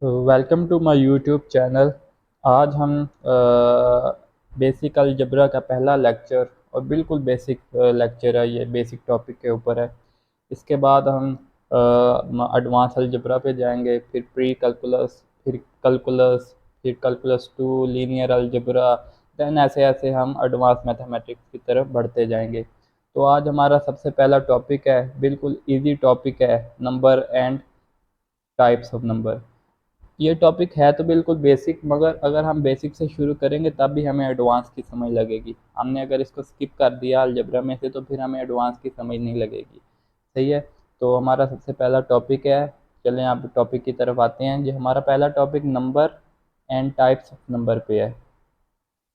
Welcome to my YouTube channel. आज हम basic algebra का पहला लेक्चर और बिल्कुल बेसिक लेक्चर है, ये बेसिक टॉपिक के ऊपर है। इसके बाद हम एडवांस अलजबरा पे जाएंगे, फिर प्री कैलकुलस, फिर कैलकुलस, फिर calculus two, linear algebra, then ऐसे ऐसे हम एडवांस मैथमेटिक्स की तरफ बढ़ते जाएंगे। तो आज हमारा सबसे पहला टॉपिक है, बिल्कुल इजी टॉपिक है, number and types of number. ये टॉपिक है तो बिल्कुल बेसिक, मगर अगर हम बेसिक से शुरू करेंगे तब भी हमें एडवांस की समझ लगेगी। हमने अगर इसको स्किप कर दिया अलजबरा में से तो फिर हमें एडवांस की समझ नहीं लगेगी। सही है। तो हमारा सबसे पहला टॉपिक है, चलें आप टॉपिक की तरफ आते हैं। जो हमारा पहला topic number and types of number पे है।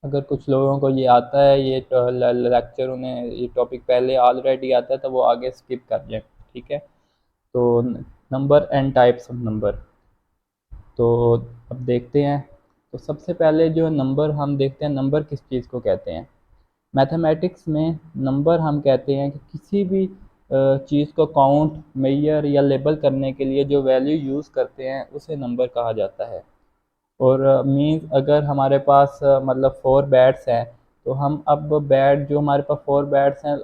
अगर कुछ लोगों को ये आता है, ये लेक्चर उन्हें ये टॉपिक पहले ऑलरेडी आता है, तो वो आगे स्किप कर जाए। ठीक है। तो number and types of number, तो अब देखते हैं। तो सबसे पहले जो नंबर हम देखते हैं, नंबर किस चीज़ को कहते हैं। मैथमेटिक्स में नंबर हम कहते हैं कि किसी भी चीज़ को काउंट, मेजर या लेबल करने के लिए जो वैल्यू यूज़ करते हैं उसे नंबर कहा जाता है। और मीन्स अगर हमारे पास मतलब 4 बैट्स हैं, तो हम अब बैट जो हमारे पास 4 बैट्स हैं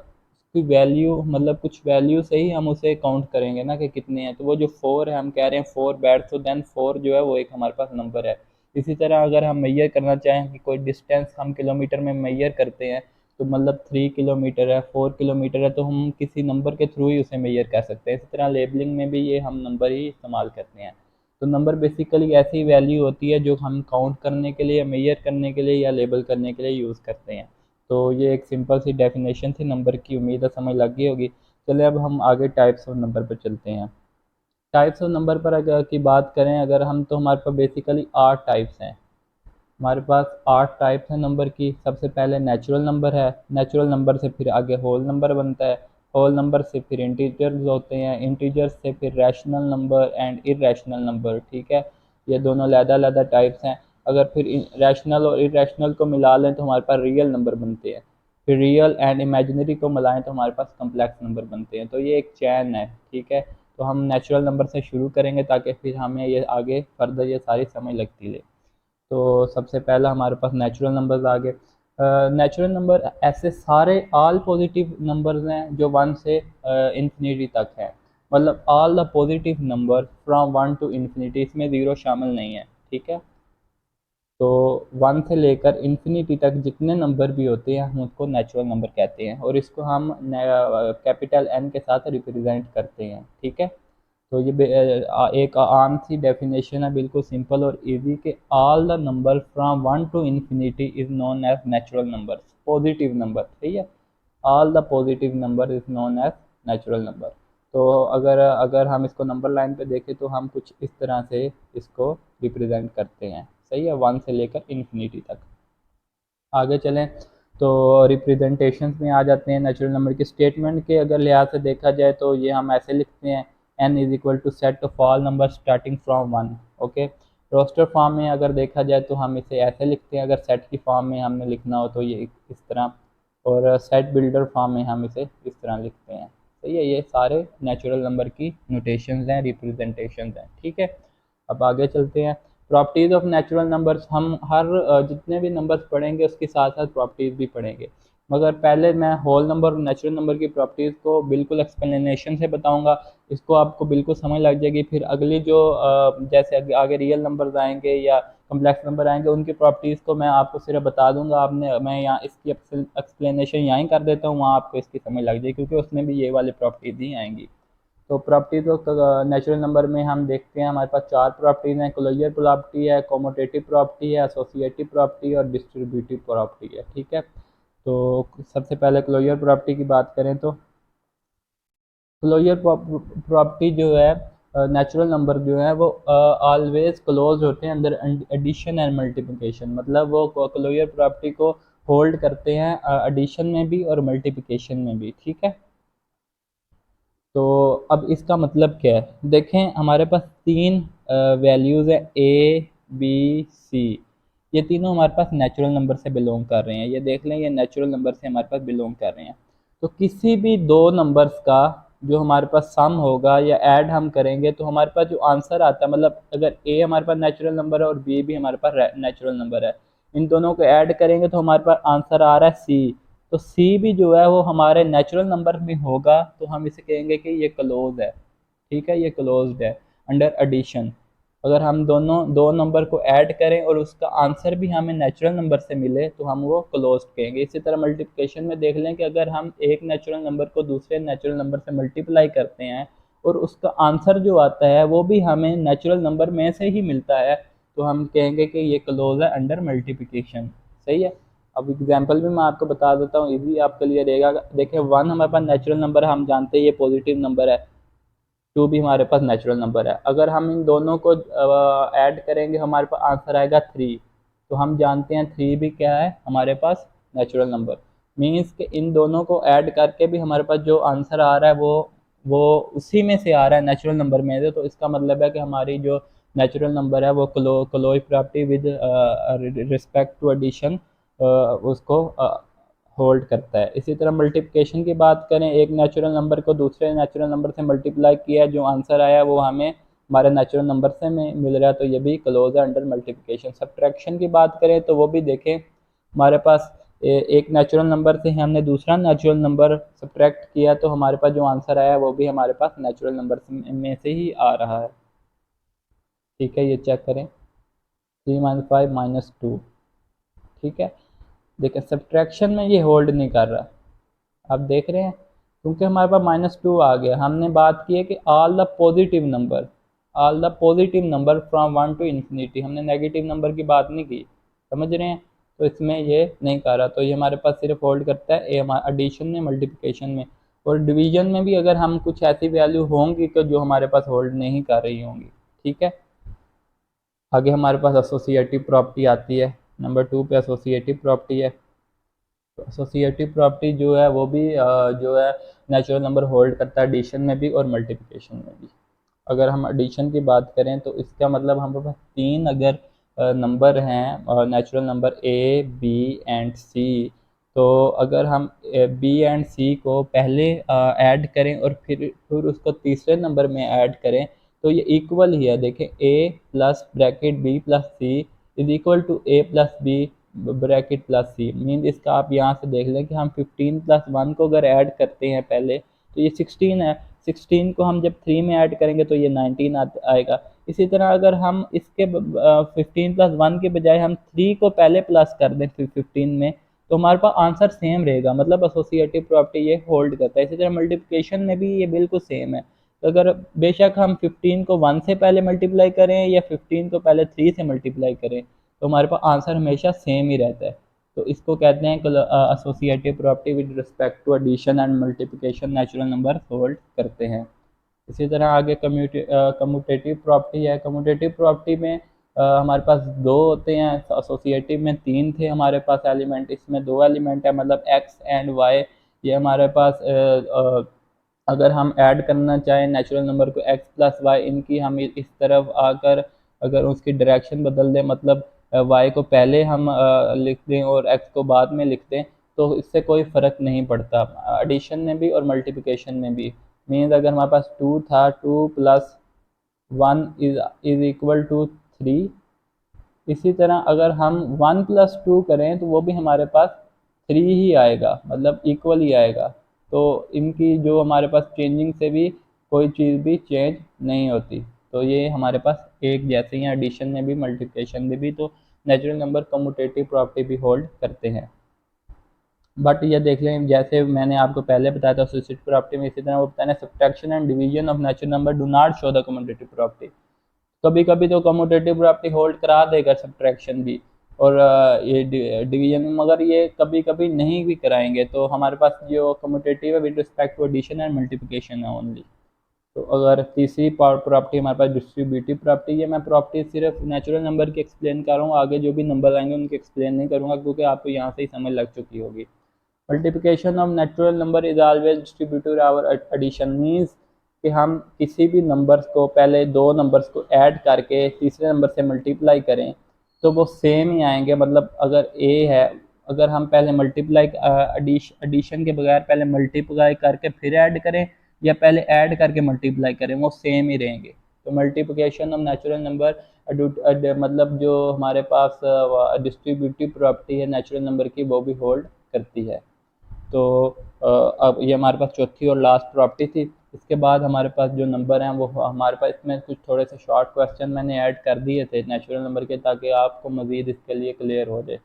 उसकी वैल्यू, मतलब कुछ वैल्यू से ही हम उसे काउंट करेंगे ना कि कितने हैं। तो वो जो 4 है, हम कह रहे हैं 4 बैट्स, तो देन 4 जो है वो एक हमारे पास नंबर है। इसी तरह अगर हम मैयर करना चाहें कि कोई डिस्टेंस हम किलोमीटर में मैयर करते हैं, तो मतलब 3 किलोमीटर है, 4 किलोमीटर है, तो हम किसी नंबर के थ्रू ही उसे मैयर कर सकते हैं। इसी तरह लेबलिंग में भी ये हम नंबर ही इस्तेमाल करते हैं। तो नंबर बेसिकली ऐसी वैल्यू होती है जो हम काउंट करने के लिए, मेजर करने के लिए या लेबल करने के लिए यूज़ करते हैं। तो ये एक सिंपल सी डेफिनेशन थी नंबर की, उम्मीद है समझ लग गई होगी। चलिए अब हम आगे टाइप्स ऑफ नंबर पर चलते हैं। टाइप्स ऑफ नंबर पर अगर की बात करें अगर हम, तो हमारे पास बेसिकली 8 टाइप्स हैं। हमारे पास 8 टाइप्स हैं नंबर की। सबसे पहले नेचुरल नंबर है, नेचुरल नंबर से फिर आगे होल नंबर बनता है, होल नंबर से फिर इंटीजर्स होते हैं, इंटीजर्स से फिर rational number and irrational number. ठीक है। ये दोनों अलग-अलग टाइप्स हैं। अगर फिर रैशनल और इरेशनल को मिला लें तो हमारे पास रियल नंबर बनते हैं। फिर रियल एंड इमेजिनरी को मिलाएं तो हमारे पास कम्प्लेक्स नंबर बनते हैं। तो ये एक चैन है। ठीक है। तो हम नेचुरल नंबर से शुरू करेंगे ताकि फिर हमें ये आगे फर्दर ये सारी समझ लगती ले। तो सबसे पहला हमारे पास नेचुरल नंबर्स आ गए। नेचुरल नंबर ऐसे सारे ऑल पॉजिटिव नंबर्स हैं जो 1 से इन्फिनिटी तक हैं। मतलब all the positive number from 1 to infinity, इसमें ज़ीरो शामिल नहीं है। ठीक है। तो 1 से लेकर इन्फिनिटी तक जितने नंबर भी होते हैं हम उसको नेचुरल नंबर कहते हैं, और इसको हम कैपिटल एन के साथ रिप्रेजेंट करते हैं। ठीक है। तो ये एक आम सी डेफिनेशन है, बिल्कुल सिंपल और इजी, कि all the number from 1 to infinity is known as natural number, positive number. ठीक है। All the positive number is known as natural number. तो अगर अगर हम इसको नंबर लाइन पे देखें तो हम कुछ इस तरह से इसको रिप्रेजेंट करते हैं। सही है, 1 से लेकर इन्फिनिटी तक। आगे चलें तो रिप्रेजेंटेशन में आ जाते हैं नेचुरल नंबर के। स्टेटमेंट के अगर लिहाज से देखा जाए तो ये हम ऐसे लिखते हैं, n is equal to set of all number starting from 1। Okay. Roster form में अगर देखा जाए तो हम इसे ऐसे लिखते हैं, अगर सेट की फॉर्म में हमने लिखना हो तो ये इस तरह, और सेट बिल्डर फॉर्म में हम इसे इस तरह लिखते हैं। सही है। ये सारे नेचुरल नंबर की नोटेशंस हैं, रिप्रेजेंटेशंस हैं। ठीक है। अब आगे चलते हैं। प्रॉपर्टीज़ ऑफ नेचुरल नंबर्स, हम हर जितने भी नंबर्स पढ़ेंगे उसके साथ साथ प्रॉपर्टीज़ भी पढ़ेंगे। मगर पहले मैं होल नंबर और नेचुरल नंबर की प्रॉपर्टीज़ को बिल्कुल एक्सप्लेनेशन से बताऊंगा। इसको आपको बिल्कुल समझ लग जाएगी। फिर अगली जो जैसे आगे रियल नंबर्स आएंगे या कम्प्लेक्स नंबर आएंगे, उनकी प्रॉपर्टीज़ को मैं आपको सिर्फ बता दूंगा। आपने मैं यहाँ इसकी एक्सप्लेनेशन यहाँ ही कर देता हूँ, वहाँ आपको इसकी समझ लग जाएगी क्योंकि उसमें भी ये वाली प्रॉपर्टीज़ ही आएंगी। तो प्रॉपर्टीज ऑफ नेचुरल नंबर में हम देखते हैं, हमारे पास 4 प्रॉपर्टीज हैं। क्लोजर प्रॉपर्टी है, कॉमोटेटिव प्रॉपर्टी है, एसोसिएटिव प्रॉपर्टी और डिस्ट्रीब्यूटिव प्रॉपर्टी है। ठीक है। तो सबसे पहले क्लोजर प्रॉपर्टी की बात करें तो क्लोजर प्रॉपर्टी जो है, नेचुरल नंबर जो है वो ऑलवेज क्लोज होते हैं अंदर एडिशन एंड मल्टीप्लिकेशन। मतलब वो क्लोजर प्रॉपर्टी को होल्ड करते हैं एडिशन में भी और मल्टीप्लिकेशन में भी। ठीक है। तो अब इसका मतलब क्या है, देखें हमारे पास 3 वैल्यूज़ हैं, ए बी सी। ये तीनों हमारे पास नेचुरल नंबर से बिलोंग कर रहे हैं। ये देख लें, ये नेचुरल नंबर से हमारे पास बिलोंग कर रहे हैं। तो किसी भी 2 नंबर्स का जो हमारे पास सम होगा या ऐड हम करेंगे तो हमारे पास जो आंसर आता है, मतलब अगर ए हमारे पास नेचुरल नंबर है और बी भी हमारे पास नेचुरल नंबर है, इन दोनों को ऐड करेंगे तो हमारे पास आंसर आ रहा है सी। तो सी भी जो है वो हमारे नेचुरल नंबर में होगा, तो हम इसे कहेंगे कि ये क्लोज है। ठीक है, ये क्लोज्ड है अंडर एडिशन। अगर हम दोनों दो नंबर को ऐड करें और उसका आंसर भी हमें नेचुरल नंबर से मिले तो हम वो क्लोज्ड कहेंगे। इसी तरह मल्टीप्लिकेशन में देख लें कि अगर हम एक नेचुरल नंबर को दूसरे नेचुरल नंबर से मल्टीप्लाई करते हैं और उसका आंसर जो आता है वो भी हमें नेचुरल नंबर में से ही मिलता है, तो हम कहेंगे कि ये क्लोज है अंडर मल्टीप्लिकेशन। सही है। अब एग्जाम्पल भी मैं आपको बता देता हूँ, इजी आपके लिए रहेगा। देखिए 1 हमारे पास नेचुरल नंबर है, हम जानते हैं ये पॉजिटिव नंबर है। 2 भी हमारे पास नेचुरल नंबर है। अगर हम इन दोनों को ऐड करेंगे हमारे पास आंसर आएगा 3। तो हम जानते हैं 3 भी क्या है हमारे पास नेचुरल नंबर। मीन्स कि इन दोनों को ऐड करके भी हमारे पास जो आंसर आ रहा है वो उसी में से आ रहा है, नेचुरल नंबर में से। तो इसका मतलब है कि हमारी जो नेचुरल नंबर है वो close property with respect to addition उसको होल्ड करता है। इसी तरह मल्टीप्लिकेशन की बात करें, एक नेचुरल नंबर को दूसरे नेचुरल नंबर से मल्टीप्लाई किया, जो आंसर आया वो हमें हमारे नेचुरल नंबर से में मिल रहा है, तो ये भी क्लोज है अंडर मल्टीप्लिकेशन। सब्ट्रैक्शन की बात करें तो वो भी देखें, हमारे पास एक नेचुरल नंबर से हमने दूसरा नेचुरल नंबर सब्ट्रैक्ट किया तो हमारे पास जो आंसर आया वो भी हमारे पास नेचुरल नंबर में से ही आ रहा है। ठीक है, ये चेक करें 3 - 5 - 2। ठीक है, देखिए सब्ट्रैक्शन में ये होल्ड नहीं कर रहा, आप देख रहे हैं, क्योंकि हमारे पास -2 आ गया। हमने बात की है कि all the positive number from 1 to infinity, हमने नेगेटिव नंबर की बात नहीं की, समझ रहे हैं। तो इसमें ये नहीं कर रहा, तो ये हमारे पास सिर्फ होल्ड करता है ए हमारे एडिशन में, मल्टीप्लिकेशन में। और डिवीजन में भी अगर हम कुछ ऐसी वैल्यू होंगी तो जो हमारे पास होल्ड नहीं कर रही होंगी। ठीक है, आगे हमारे पास एसोसिएटिव प्रॉपर्टी आती है। नंबर 2 पे एसोसिएटिव प्रॉपर्टी है। तो एसोसिएटिव प्रॉपर्टी जो है वो भी जो है नेचुरल नंबर होल्ड करता है एडिशन में भी और मल्टीप्लिकेशन में भी। अगर हम एडिशन की बात करें तो इसका मतलब हमारे पास 3 अगर नंबर हैं, natural number A B and C, तो अगर हम बी एंड सी को पहले ऐड करें और फिर उसको तीसरे नंबर में ऐड करें तो ये इक्वल ही है। देखें A plus bracket B plus C is equal to A plus B bracket plus C. Mean इसका आप यहाँ से देख लें कि हम 15 + 1 को अगर ऐड करते हैं पहले तो ये 16 है। 16 को हम जब 3 में ऐड करेंगे तो ये 19 आएगा। इसी तरह अगर हम इसके 15 + 1 के बजाय हम 3 को पहले प्लस कर दें फिर 15 में तो हमारे पास आंसर सेम रहेगा, मतलब एसोसिएटिव प्रॉपर्टी ये होल्ड करता है। इसी तरह मल्टीप्लिकेशन में भी ये बिल्कुल सेम है। तो अगर बेशक हम 15 को 1 से पहले मल्टीप्लाई करें या 15 को पहले 3 से मल्टीप्लाई करें तो हमारे पास आंसर हमेशा सेम ही रहता है। तो इसको कहते हैं associative property with respect to addition and multiplication natural number hold करते हैं। इसी तरह आगे कम्यूटेटिव प्रॉपर्टी है। कम्यूटेटिव प्रॉपर्टी में हमारे पास 2 होते हैं, एसोसिएटिव में 3 थे हमारे पास एलिमेंट, इसमें 2 एलिमेंट है, मतलब एक्स एंड वाई। ये हमारे पास अगर हम ऐड करना चाहें नेचुरल नंबर को x + y, इनकी हम इस तरफ आकर अगर उसकी डायरेक्शन बदल दें, मतलब y को पहले हम लिख दें और x को बाद में लिख दें तो इससे कोई फ़र्क नहीं पड़ता एडिशन में भी और मल्टीप्लिकेशन में भी। मीन्स अगर हमारे पास 2 था, 2 + 1 इज इक्वल टू 3। इसी तरह अगर हम 1 + 2 करें तो वो भी हमारे पास 3 ही आएगा, मतलब इक्वल ही आएगा। तो इनकी जो हमारे पास चेंजिंग से भी कोई चीज़ भी चेंज नहीं होती, तो ये हमारे पास एक जैसे ही एडिशन में भी मल्टीप्लिकेशन में भी। तो नेचुरल नंबर कम्यूटेटिव प्रॉपर्टी भी होल्ड करते हैं। बट ये देख लें, जैसे मैंने आपको पहले बताया था एसोसिएटिव प्रॉपर्टी में, इसी तरह वो बताया subtraction and division of natural number do not show the commutative property. कभी कभी तो कम्यूटेटिव प्रॉपर्टी होल्ड करा देगा सब्ट्रैक्शन भी और ये डिवीजन में, मगर ये कभी कभी नहीं भी कराएंगे। तो हमारे पास जो कम्यूटेटिव है with respect to addition and multiplication है ओनली। तो अगर तीसरी प्रॉपर्टी हमारे पास डिस्ट्रीब्यूटिव प्रॉपर्टी है। मैं प्रॉपर्टी सिर्फ नेचुरल नंबर की एक्सप्लेन कर रहा हूँ, आगे जो भी नंबर आएंगे उनकी एक्सप्लेन नहीं करूँगा क्योंकि आपको यहाँ से ही समझ लग चुकी होगी। Multiplication of natural number is always distributive over addition. Means कि हम किसी भी नंबर्स को पहले 2 नंबर्स को ऐड करके तीसरे नंबर से मल्टीप्लाई करें तो वो सेम ही आएंगे। मतलब अगर ए है, अगर हम पहले मल्टीप्लाई एडिशन के बगैर पहले मल्टीप्लाई करके फिर ऐड करें या पहले ऐड करके मल्टीप्लाई करें, वो सेम ही रहेंगे। तो मल्टीप्लिकेशन ऑफ नेचुरल नंबर मतलब जो हमारे पास डिस्ट्रीब्यूटिव प्रॉपर्टी है नेचुरल नंबर की, वो भी होल्ड करती है। तो अब ये हमारे पास चौथी और लास्ट प्रॉपर्टी थी। इसके बाद हमारे पास जो नंबर हैं वो हमारे पास, इसमें कुछ थोड़े से शॉर्ट क्वेश्चन मैंने ऐड कर दिए थे नेचुरल नंबर के, ताकि आपको मज़ीद इसके लिए क्लियर हो जाए।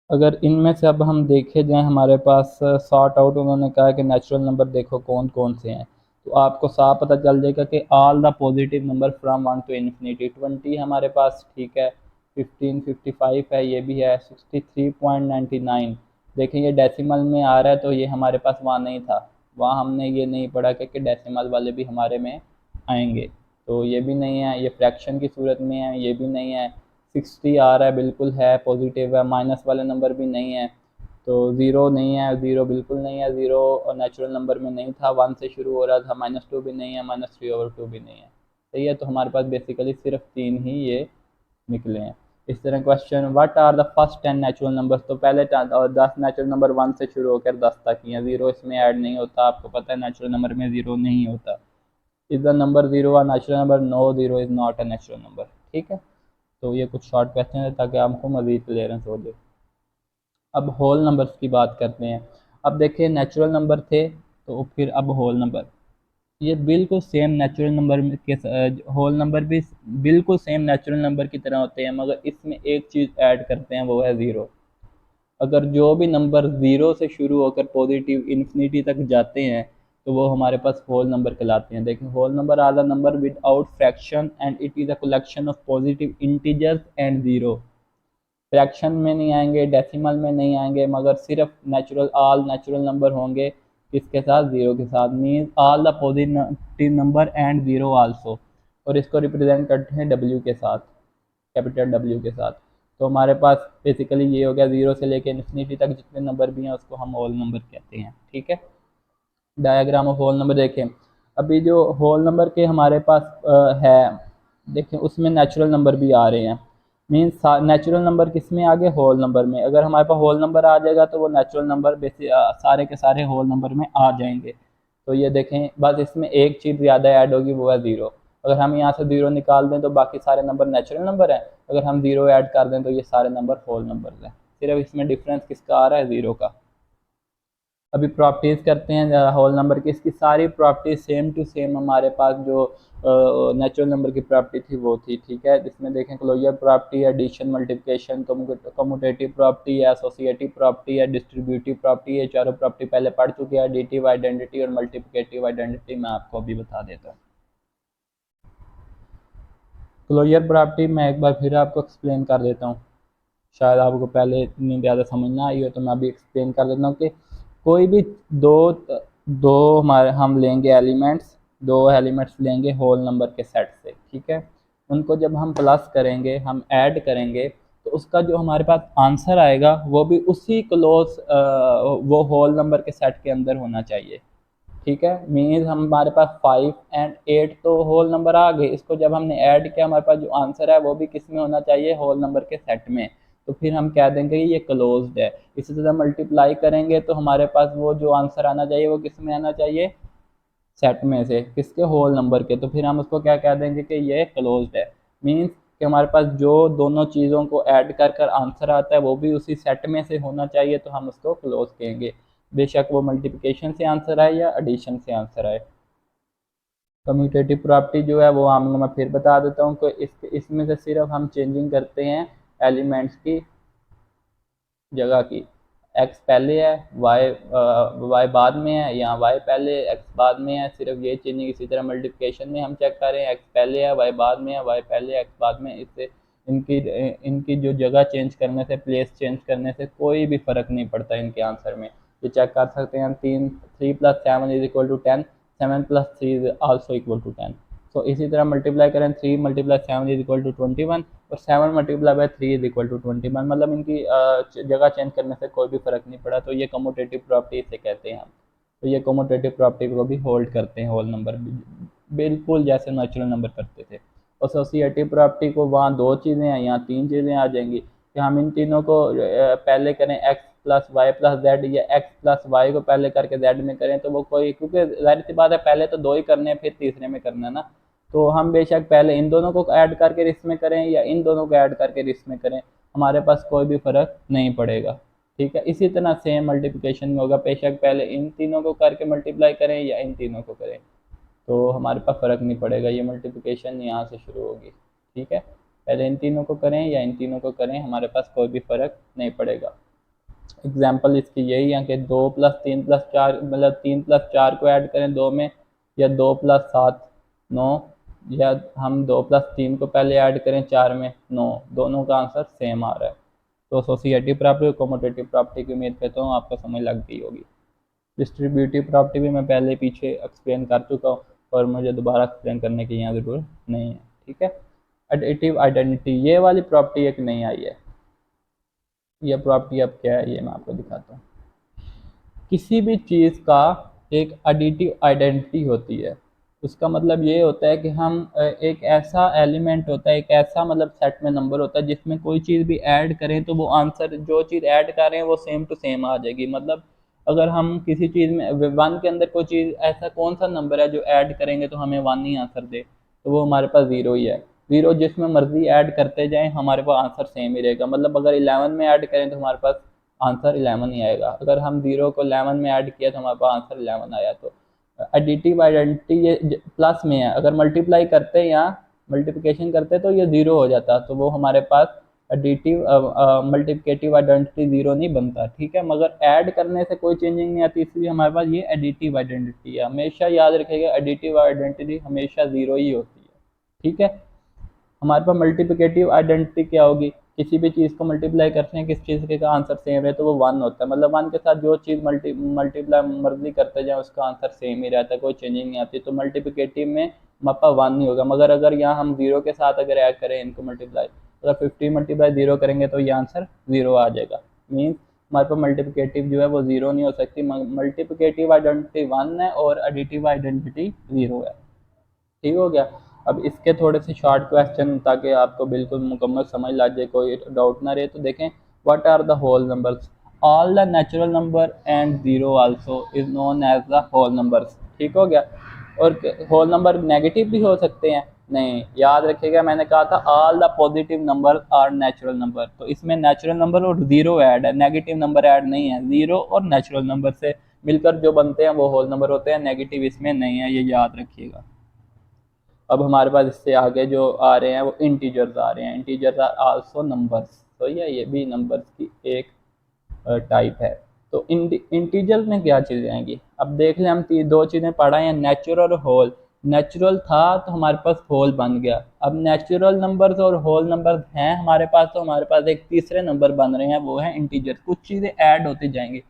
अगर इनमें से अब हम देखे जाएं, हमारे पास सॉर्ट आउट उन्होंने कहा है कि नेचुरल नंबर देखो कौन कौन से हैं, तो आपको साफ पता चल जाएगा कि all the positive number from 1 to infinity. 20 हमारे पास ठीक है, 1555 है, ये भी है, 63.99। देखें ये डेसिमल में आ रहा है, तो ये हमारे पास वहाँ नहीं था, वहाँ हमने ये नहीं पढ़ा कि डेसिमल वाले भी हमारे में आएंगे, तो ये भी नहीं है। ये फ्रैक्शन की सूरत में है, ये भी नहीं है। 60 आ रहा है, बिल्कुल है, पॉजिटिव है। माइनस वाले नंबर भी नहीं है, तो ज़ीरो नहीं है, ज़ीरो बिल्कुल नहीं है, ज़ीरो नेचुरल नंबर में नहीं था, 1 से शुरू हो रहा था। -2 भी नहीं है, -3/2 भी नहीं है। सही है, तो हमारे पास बेसिकली सिर्फ 3 ही ये निकले हैं। इस तरह question, what are the first 10 natural numbers, तो पहले 10 नेचुरल नंबर 1 से शुरू होकर 10 तक ही हैं, ज़ीरो इसमें ऐड नहीं होता, आपको पता है नेचुरल नंबर में ज़ीरो नहीं होता। Is the number zero a natural number? No, zero is not a natural number. ठीक है, तो ये कुछ शॉर्ट क्वेश्चन है ताकि आपको मज़ीद क्लियरेंस हो जाए। अब होल नंबर्स की बात करते हैं। अब देखिए नेचुरल नंबर थे, तो फिर अब होल नंबर, ये बिल्कुल सेम नेचुरल नंबर के होल नंबर भी बिल्कुल सेम नेचुरल नंबर की तरह होते हैं, मगर इसमें एक चीज़ ऐड करते हैं, वो है ज़ीरो। अगर जो भी नंबर ज़ीरो से शुरू होकर पॉजिटिव इन्फिनिटी तक जाते हैं, तो वो हमारे पास होल नंबर कहलाते हैं। देखिए, whole number are the number without fraction and it is a collection of positive integers and zero. Fraction में नहीं आएंगे, डेसिमल में नहीं आएंगे, मगर सिर्फ नेचुरल, ऑल नेचुरल नंबर होंगे किसके साथ? ज़ीरो के साथ। Means all the positive number and zero also, और इसको रिप्रेजेंट करते हैं डब्ल्यू के साथ, कैपिटल डब्ल्यू के साथ। तो हमारे पास बेसिकली ये हो गया, ज़ीरो से लेकर इन्फिनिटी तक जितने नंबर भी हैं उसको हम होल नंबर कहते हैं। ठीक है, डायग्राम ऑफ होल नंबर देखें। अभी जो होल नंबर के हमारे पास है, देखें उसमें नेचुरल नंबर भी आ रहे हैं। मीन्स नेचुरल नंबर किस में आ गए? होल नंबर में। अगर हमारे पास होल नंबर आ जाएगा तो वो नेचुरल नंबर सारे के सारे होल नंबर में आ जाएंगे। तो ये देखें, बस इसमें एक चीज़ ज़्यादा ऐड होगी, वो है ज़ीरो। अगर हम यहाँ से ज़ीरो निकाल दें तो बाकी सारे नंबर नेचुरल नंबर हैं, अगर हम ज़ीरो ऐड कर दें तो ये सारे नंबर होल नंबर हैं। सिर्फ इसमें डिफरेंस किसका आ रहा है? ज़ीरो का। अभी प्रॉपर्टीज़ करते हैं होल नंबर की। इसकी सारी प्रॉपर्टीज सेम टू सेम हमारे पास जो नेचुरल नंबर की प्रॉपर्टी थी वो थी। ठीक है, जिसमें देखें क्लोजर प्रॉपर्टी है, एडिशन, मल्टीप्लिकेशन, कम्यूटेटिव प्रॉपर्टी है, एसोसिएटिव प्रॉपर्टी है, डिस्ट्रीब्यूटिव प्रॉपर्टी है। चारों प्रॉपर्टी पहले पढ़ चुके हैं। एडिटिव आइडेंटिटी और मल्टीप्लिकेटिव आइडेंटिटी मैं आपको अभी बता देता हूँ। क्लोजर प्रॉपर्टी मैं एक बार फिर आपको एक्सप्लेन कर देता हूँ, शायद आपको पहले इतनी ज़्यादा समझ ना आई हो, तो मैं अभी एक्सप्लेन कर देता हूँ कि कोई भी दो दो हमारे हम लेंगे एलिमेंट्स, दो एलिमेंट्स लेंगे होल नंबर के सेट से। ठीक है, उनको जब हम प्लस करेंगे, हम ऐड करेंगे, तो उसका जो हमारे पास आंसर आएगा वो भी उसी क्लोज वो होल नंबर के सेट के अंदर होना चाहिए। ठीक है, मीन्स हमारे पास 5 एंड 8 तो होल नंबर आ गए, इसको जब हमने ऐड किया हमारे पास जो आंसर है वो भी किस में होना चाहिए? होल नंबर के सेट में। तो फिर हम कह देंगे ये क्लोज्ड है। इसी तरह मल्टीप्लाई करेंगे तो हमारे पास वो जो आंसर आना चाहिए वो किस में आना चाहिए? सेट में से, किसके? होल नंबर के। तो फिर हम उसको क्या कह देंगे कि ये क्लोज्ड है। मीन्स कि हमारे पास जो दोनों चीज़ों को ऐड कर कर आंसर आता है वो भी उसी सेट में से होना चाहिए, तो हम उसको क्लोज कहेंगे, बेशक वो मल्टीप्लिकेशन से आंसर आए या एडिशन से आंसर आए। कम्यूटेटिव प्रॉपर्टी जो है वो आपको मैं फिर बता देता हूँ कि इसमें से सिर्फ हम चेंजिंग करते हैं एलिमेंट्स की जगह की। एक्स पहले है, वाई बाद में है, या वाई पहले एक्स बाद में है, सिर्फ ये चेंजिंग। इसी तरह मल्टीप्लिकेशन में हम चेक करें, एक्स पहले है, वाई बाद में है, वाई पहले एक्स बाद में। इससे इनकी इनकी जो जगह चेंज करने से, प्लेस चेंज करने से कोई भी फ़र्क नहीं पड़ता इनके आंसर में। ये चेक कर सकते हैं हम। 3+7 = 10, 7+3 इज आल्सो इक्वल टू 10। तो इसी तरह मल्टीप्लाई करें, 3 × 7 = 21, और 7 × 3 = 21, मतलब इनकी जगह चेंज करने से कोई भी फ़र्क नहीं पड़ा। तो ये कम्यूटेटिव प्रॉपर्टी इसे कहते हैं हम। तो ये कम्यूटेटिव प्रॉपर्टी को भी होल्ड करते हैं होल नंबर, बिल्कुल जैसे नेचुरल नंबर करते थे। एसोसिएटिव प्रॉपर्टी को वहाँ दो चीज़ें हैं, यहाँ तीन चीज़ें आ जाएंगी कि हम इन तीनों को पहले करें, x plus y plus z या एक्स प्लस वाई को पहले करके जेड में करें तो वो कोई, क्योंकि जाहिर सी बात है पहले तो दो ही करने हैं फिर तीसरे में करना है ना, तो हम बेशक पहले इन दोनों को ऐड करके रिस में करें या इन दोनों को ऐड करके रिस में करें, हमारे पास कोई भी फ़र्क नहीं पड़ेगा। ठीक है, इसी तरह सेम मल्टीप्लिकेशन में होगा, बेशक पहले इन तीनों को करके मल्टीप्लाई करें या इन तीनों को करें, तो हमारे पास फ़र्क नहीं पड़ेगा, ये मल्टीप्लिकेशन यहाँ से शुरू होगी। ठीक है, पहले इन तीनों को करें या इन तीनों को करें, हमारे पास कोई भी फ़र्क नहीं पड़ेगा। एग्जाम्पल इसकी यही है कि 2 प्लस 3 प्लस 4 मतलब 3 प्लस 4 को ऐड करें 2 में, या 2 प्लस 7 9, या हम 2 प्लस 3 को पहले ऐड करें 4 में 9, दोनों का आंसर सेम आ रहा है। तो एसोसिएटिव प्रॉपर्टी, कम्यूटेटिव प्रॉपर्टी की उम्मीद करता हूँ आपको समझ लग गई होगी। डिस्ट्रीब्यूटिव प्रॉपर्टी भी मैं पहले पीछे एक्सप्लेन कर चुका हूँ और मुझे दोबारा एक्सप्लेन करने की यहाँ ज़रूरत नहीं है। ठीक है, एडिटिव आइडेंटिटी, ये वाली प्रॉपर्टी एक नई आई है। ये प्रॉपर्टी अब क्या है ये मैं आपको दिखाता हूँ। किसी भी चीज़ का एक एडिटिव आइडेंटिटी होती है, उसका मतलब ये होता है कि हम एक ऐसा एलिमेंट होता है, एक ऐसा मतलब सेट में नंबर होता है जिसमें कोई चीज़ भी ऐड करें तो वो आंसर जो चीज़ ऐड कर रहे हैं वो सेम टू सेम आ जाएगी। मतलब अगर हम किसी चीज़ में 1 के अंदर कोई चीज़, ऐसा कौन सा नंबर है जो ऐड करेंगे तो हमें 1 ही आंसर दे, तो वो हमारे पास 0 ही है। 0 जिसमें मर्जी ऐड करते जाएं हमारे पास आंसर सेम ही रहेगा। मतलब अगर 11 में ऐड करें तो हमारे पास आंसर 11 ही आएगा, अगर हम 0 को 11 में ऐड किया तो हमारे पास आंसर 11 आया। तो एडिटिव आइडेंटिटी ये प्लस में है, अगर मल्टीप्लाई करते या मल्टीप्लिकेशन करते तो ये 0 हो जाता, तो वो हमारे पास एडिटिव मल्टीप्लिकेटिव आइडेंटिटी 0 नहीं बनता। ठीक है, मगर ऐड करने से कोई चेंजिंग नहीं आती, इसलिए हमारे पास ये एडिटिव आइडेंटिटी है। हमेशा याद रखिएगा एडिटिव आइडेंटिटी हमेशा 0 ही होती है। ठीक है, हमारे पास मल्टीप्लिकेटिव आइडेंटिटी क्या होगी, किसी भी चीज़ को मल्टीप्लाई करते हैं किस चीज़ के का आंसर सेम है तो वो 1 होता है। मतलब 1 के साथ जो चीज़ मल्टीप्लाई मर्जी करते जाए उसका आंसर सेम ही रहता है, कोई चेंजिंग नहीं आती। तो मल्टीप्लिकेटिव में हमारे पास 1 नहीं होगा, मगर अगर यहाँ हम 0 के साथ अगर ऐड करें इनको मल्टीप्लाई, अगर 50 मल्टीप्लाई 0 करेंगे तो ये आंसर 0 आ जाएगा। मीन्स हमारे पास मल्टीप्लिकेटिव जो है वो 0 नहीं हो सकती। मल्टीप्लिकेटिव आइडेंटिटी 1 है और एडिटिव आइडेंटिटी 0 है। ठीक हो गया। अब इसके थोड़े से शॉर्ट क्वेश्चन ताकि आपको बिल्कुल मुकम्मल समझ लग जाए, कोई डाउट ना रहे, तो देखें what are the whole numbers, all the natural number and 0 also is known as the whole numbers. ठीक हो गया। और होल नंबर नेगेटिव भी हो सकते हैं, नहीं, याद रखिएगा मैंने कहा था all the positive number are natural number, तो इसमें नेचुरल नंबर और 0 ऐड है, नेगेटिव नंबर ऐड नहीं है। 0 और नेचुरल नंबर से मिलकर जो बनते हैं वो होल नंबर होते हैं, नेगेटिव इसमें नहीं है, ये याद रखिएगा। अब हमारे पास इससे आगे जो आ रहे हैं वो इंटीजर्स आ रहे हैं। इंटीजर्स आर आल्सो नंबर्स, तो ये भी नंबर्स की एक टाइप है। तो इंटीजर में क्या चीज़ें आएंगी, अब देख लें, हम दो चीज़ें पढ़ाए हैं, नेचुरल और होल। नेचुरल था तो हमारे पास होल बन गया, अब नेचुरल नंबर्स और होल नंबर्स हैं हमारे पास, तो हमारे पास एक तीसरे नंबर बन रहे हैं, वो है इंटीजर। कुछ चीज़ें ऐड होती जाएंगी,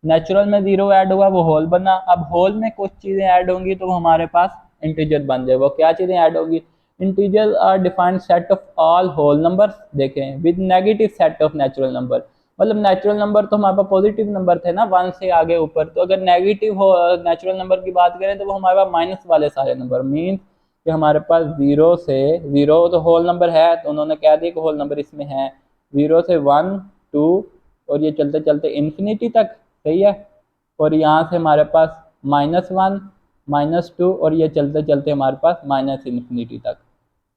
नेचुरल में 0 ऐड हुआ वो होल बना, अब होल में कुछ चीज़ें ऐड होंगी तो वो हमारे पास इंटीजर बन जाए। वो क्या चीज़ें ऐड होगी, integer are defined set of all whole numbers, देखें with negative set of natural number. मतलब नेचुरल नंबर तो हमारे पास पॉजिटिव नंबर थे ना 1 से आगे ऊपर, तो अगर नेगेटिव हो नेचुरल नंबर की बात करें तो वो हमारे पास माइनस वाले सारे नंबर, मीन कि हमारे पास 0 से 0 तो होल नंबर है, तो उन्होंने कह दिया कि होल नंबर इसमें है, 0 से 1 2 और ये चलते चलते इन्फिनिटी तक, सही है। और यहाँ से हमारे पास -1 -2 और ये चलते चलते हमारे पास माइनस इन्फिनिटी तक,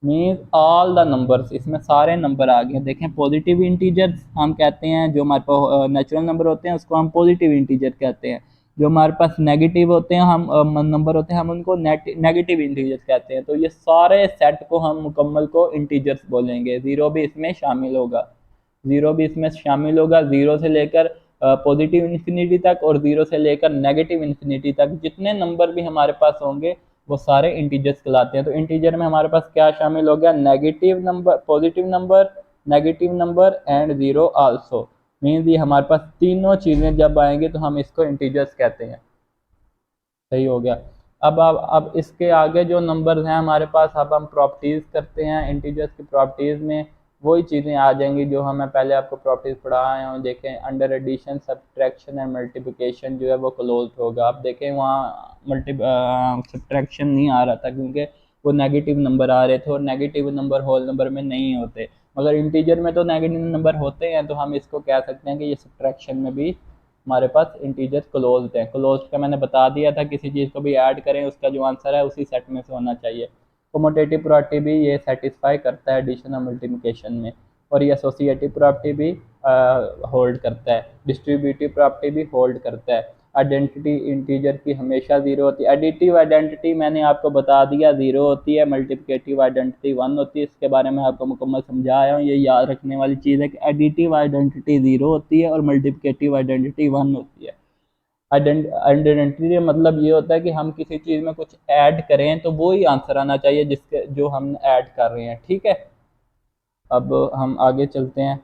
मीन्स ऑल द नंबर्स, इसमें सारे नंबर आ गए। देखें पॉजिटिव इंटीजर्स हम कहते हैं, जो हमारे पास नेचुरल नंबर होते हैं उसको हम पॉजिटिव इंटीजर कहते हैं, जो हमारे पास नेगेटिव होते हैं हम नंबर होते हैं हम उनको नेगेटिव इंटीजर्स कहते हैं। तो ये सारे सेट को हम मुकम्मल को इंटीजर्स बोलेंगे, 0 भी इसमें शामिल होगा, 0 भी इसमें शामिल होगा। 0 से लेकर पॉजिटिव इन्फिनिटी तक और 0 से लेकर नेगेटिव इन्फिनिटी तक जितने नंबर भी हमारे पास होंगे वो सारे इंटीजर्स कहलाते हैं। तो इंटीजर में हमारे पास क्या शामिल हो गया, negative number, positive number, negative number and 0 also, means ये हमारे पास तीनों चीज़ें जब आएंगी तो हम इसको इंटीजर्स कहते हैं। सही हो गया। अब इसके आगे जो नंबर्स हैं हमारे पास, अब हम प्रॉपर्टीज़ करते हैं इंटीजर्स की। प्रॉपर्टीज़ में वही चीज़ें आ जाएंगी जो हमें पहले आपको प्रॉपर्टीज़ पढ़ाए हैं। देखें under addition subtraction and multiplication जो है वो क्लोज होगा। आप देखें वहाँ सब्ट्रैक्शन नहीं आ रहा था क्योंकि वो नेगेटिव नंबर आ रहे थे और नेगेटिव नंबर होल नंबर में नहीं होते, मगर इंटीजर में तो नेगेटिव नंबर होते हैं, तो हम इसको कह सकते हैं कि ये सब्ट्रैक्शन में भी हमारे पास इंटीजर क्लोज्ड है। क्लोज्ड का मैंने बता दिया था, किसी चीज़ को भी ऐड करें उसका जो आंसर है उसी सेट में से होना चाहिए। कोमोटेटिव प्रॉपर्टी भी ये सेटिस्फाई करता है एडिशन और मल्टीप्लिकेशन में, और ये एसोसिएटिव प्रॉपर्टी भी होल्ड करता है, डिस्ट्रीब्यूटिव प्रॉपर्टी भी होल्ड करता है। आइडेंटिटी इंटीजर की हमेशा जीरो होती है। एडिटिव आइडेंटिटी मैंने आपको बता दिया जीरो होती है, मल्टीप्लिकेटिव आइडेंटिटी 1 होती है, इसके बारे में आपको मुकम्मल समझाया हूँ। ये याद रखने वाली चीज़ है कि एडिटिव आइडेंटिटी जीरो होती है और मल्टीप्लिकेटिव आइडेंटिटी 1 होती है। आइडेंटिटी मतलब ये होता है कि हम किसी चीज़ में कुछ ऐड करें तो वो ही आंसर आना चाहिए जिसके जो हम ऐड कर रहे हैं, ठीक है। अब हम आगे चलते हैं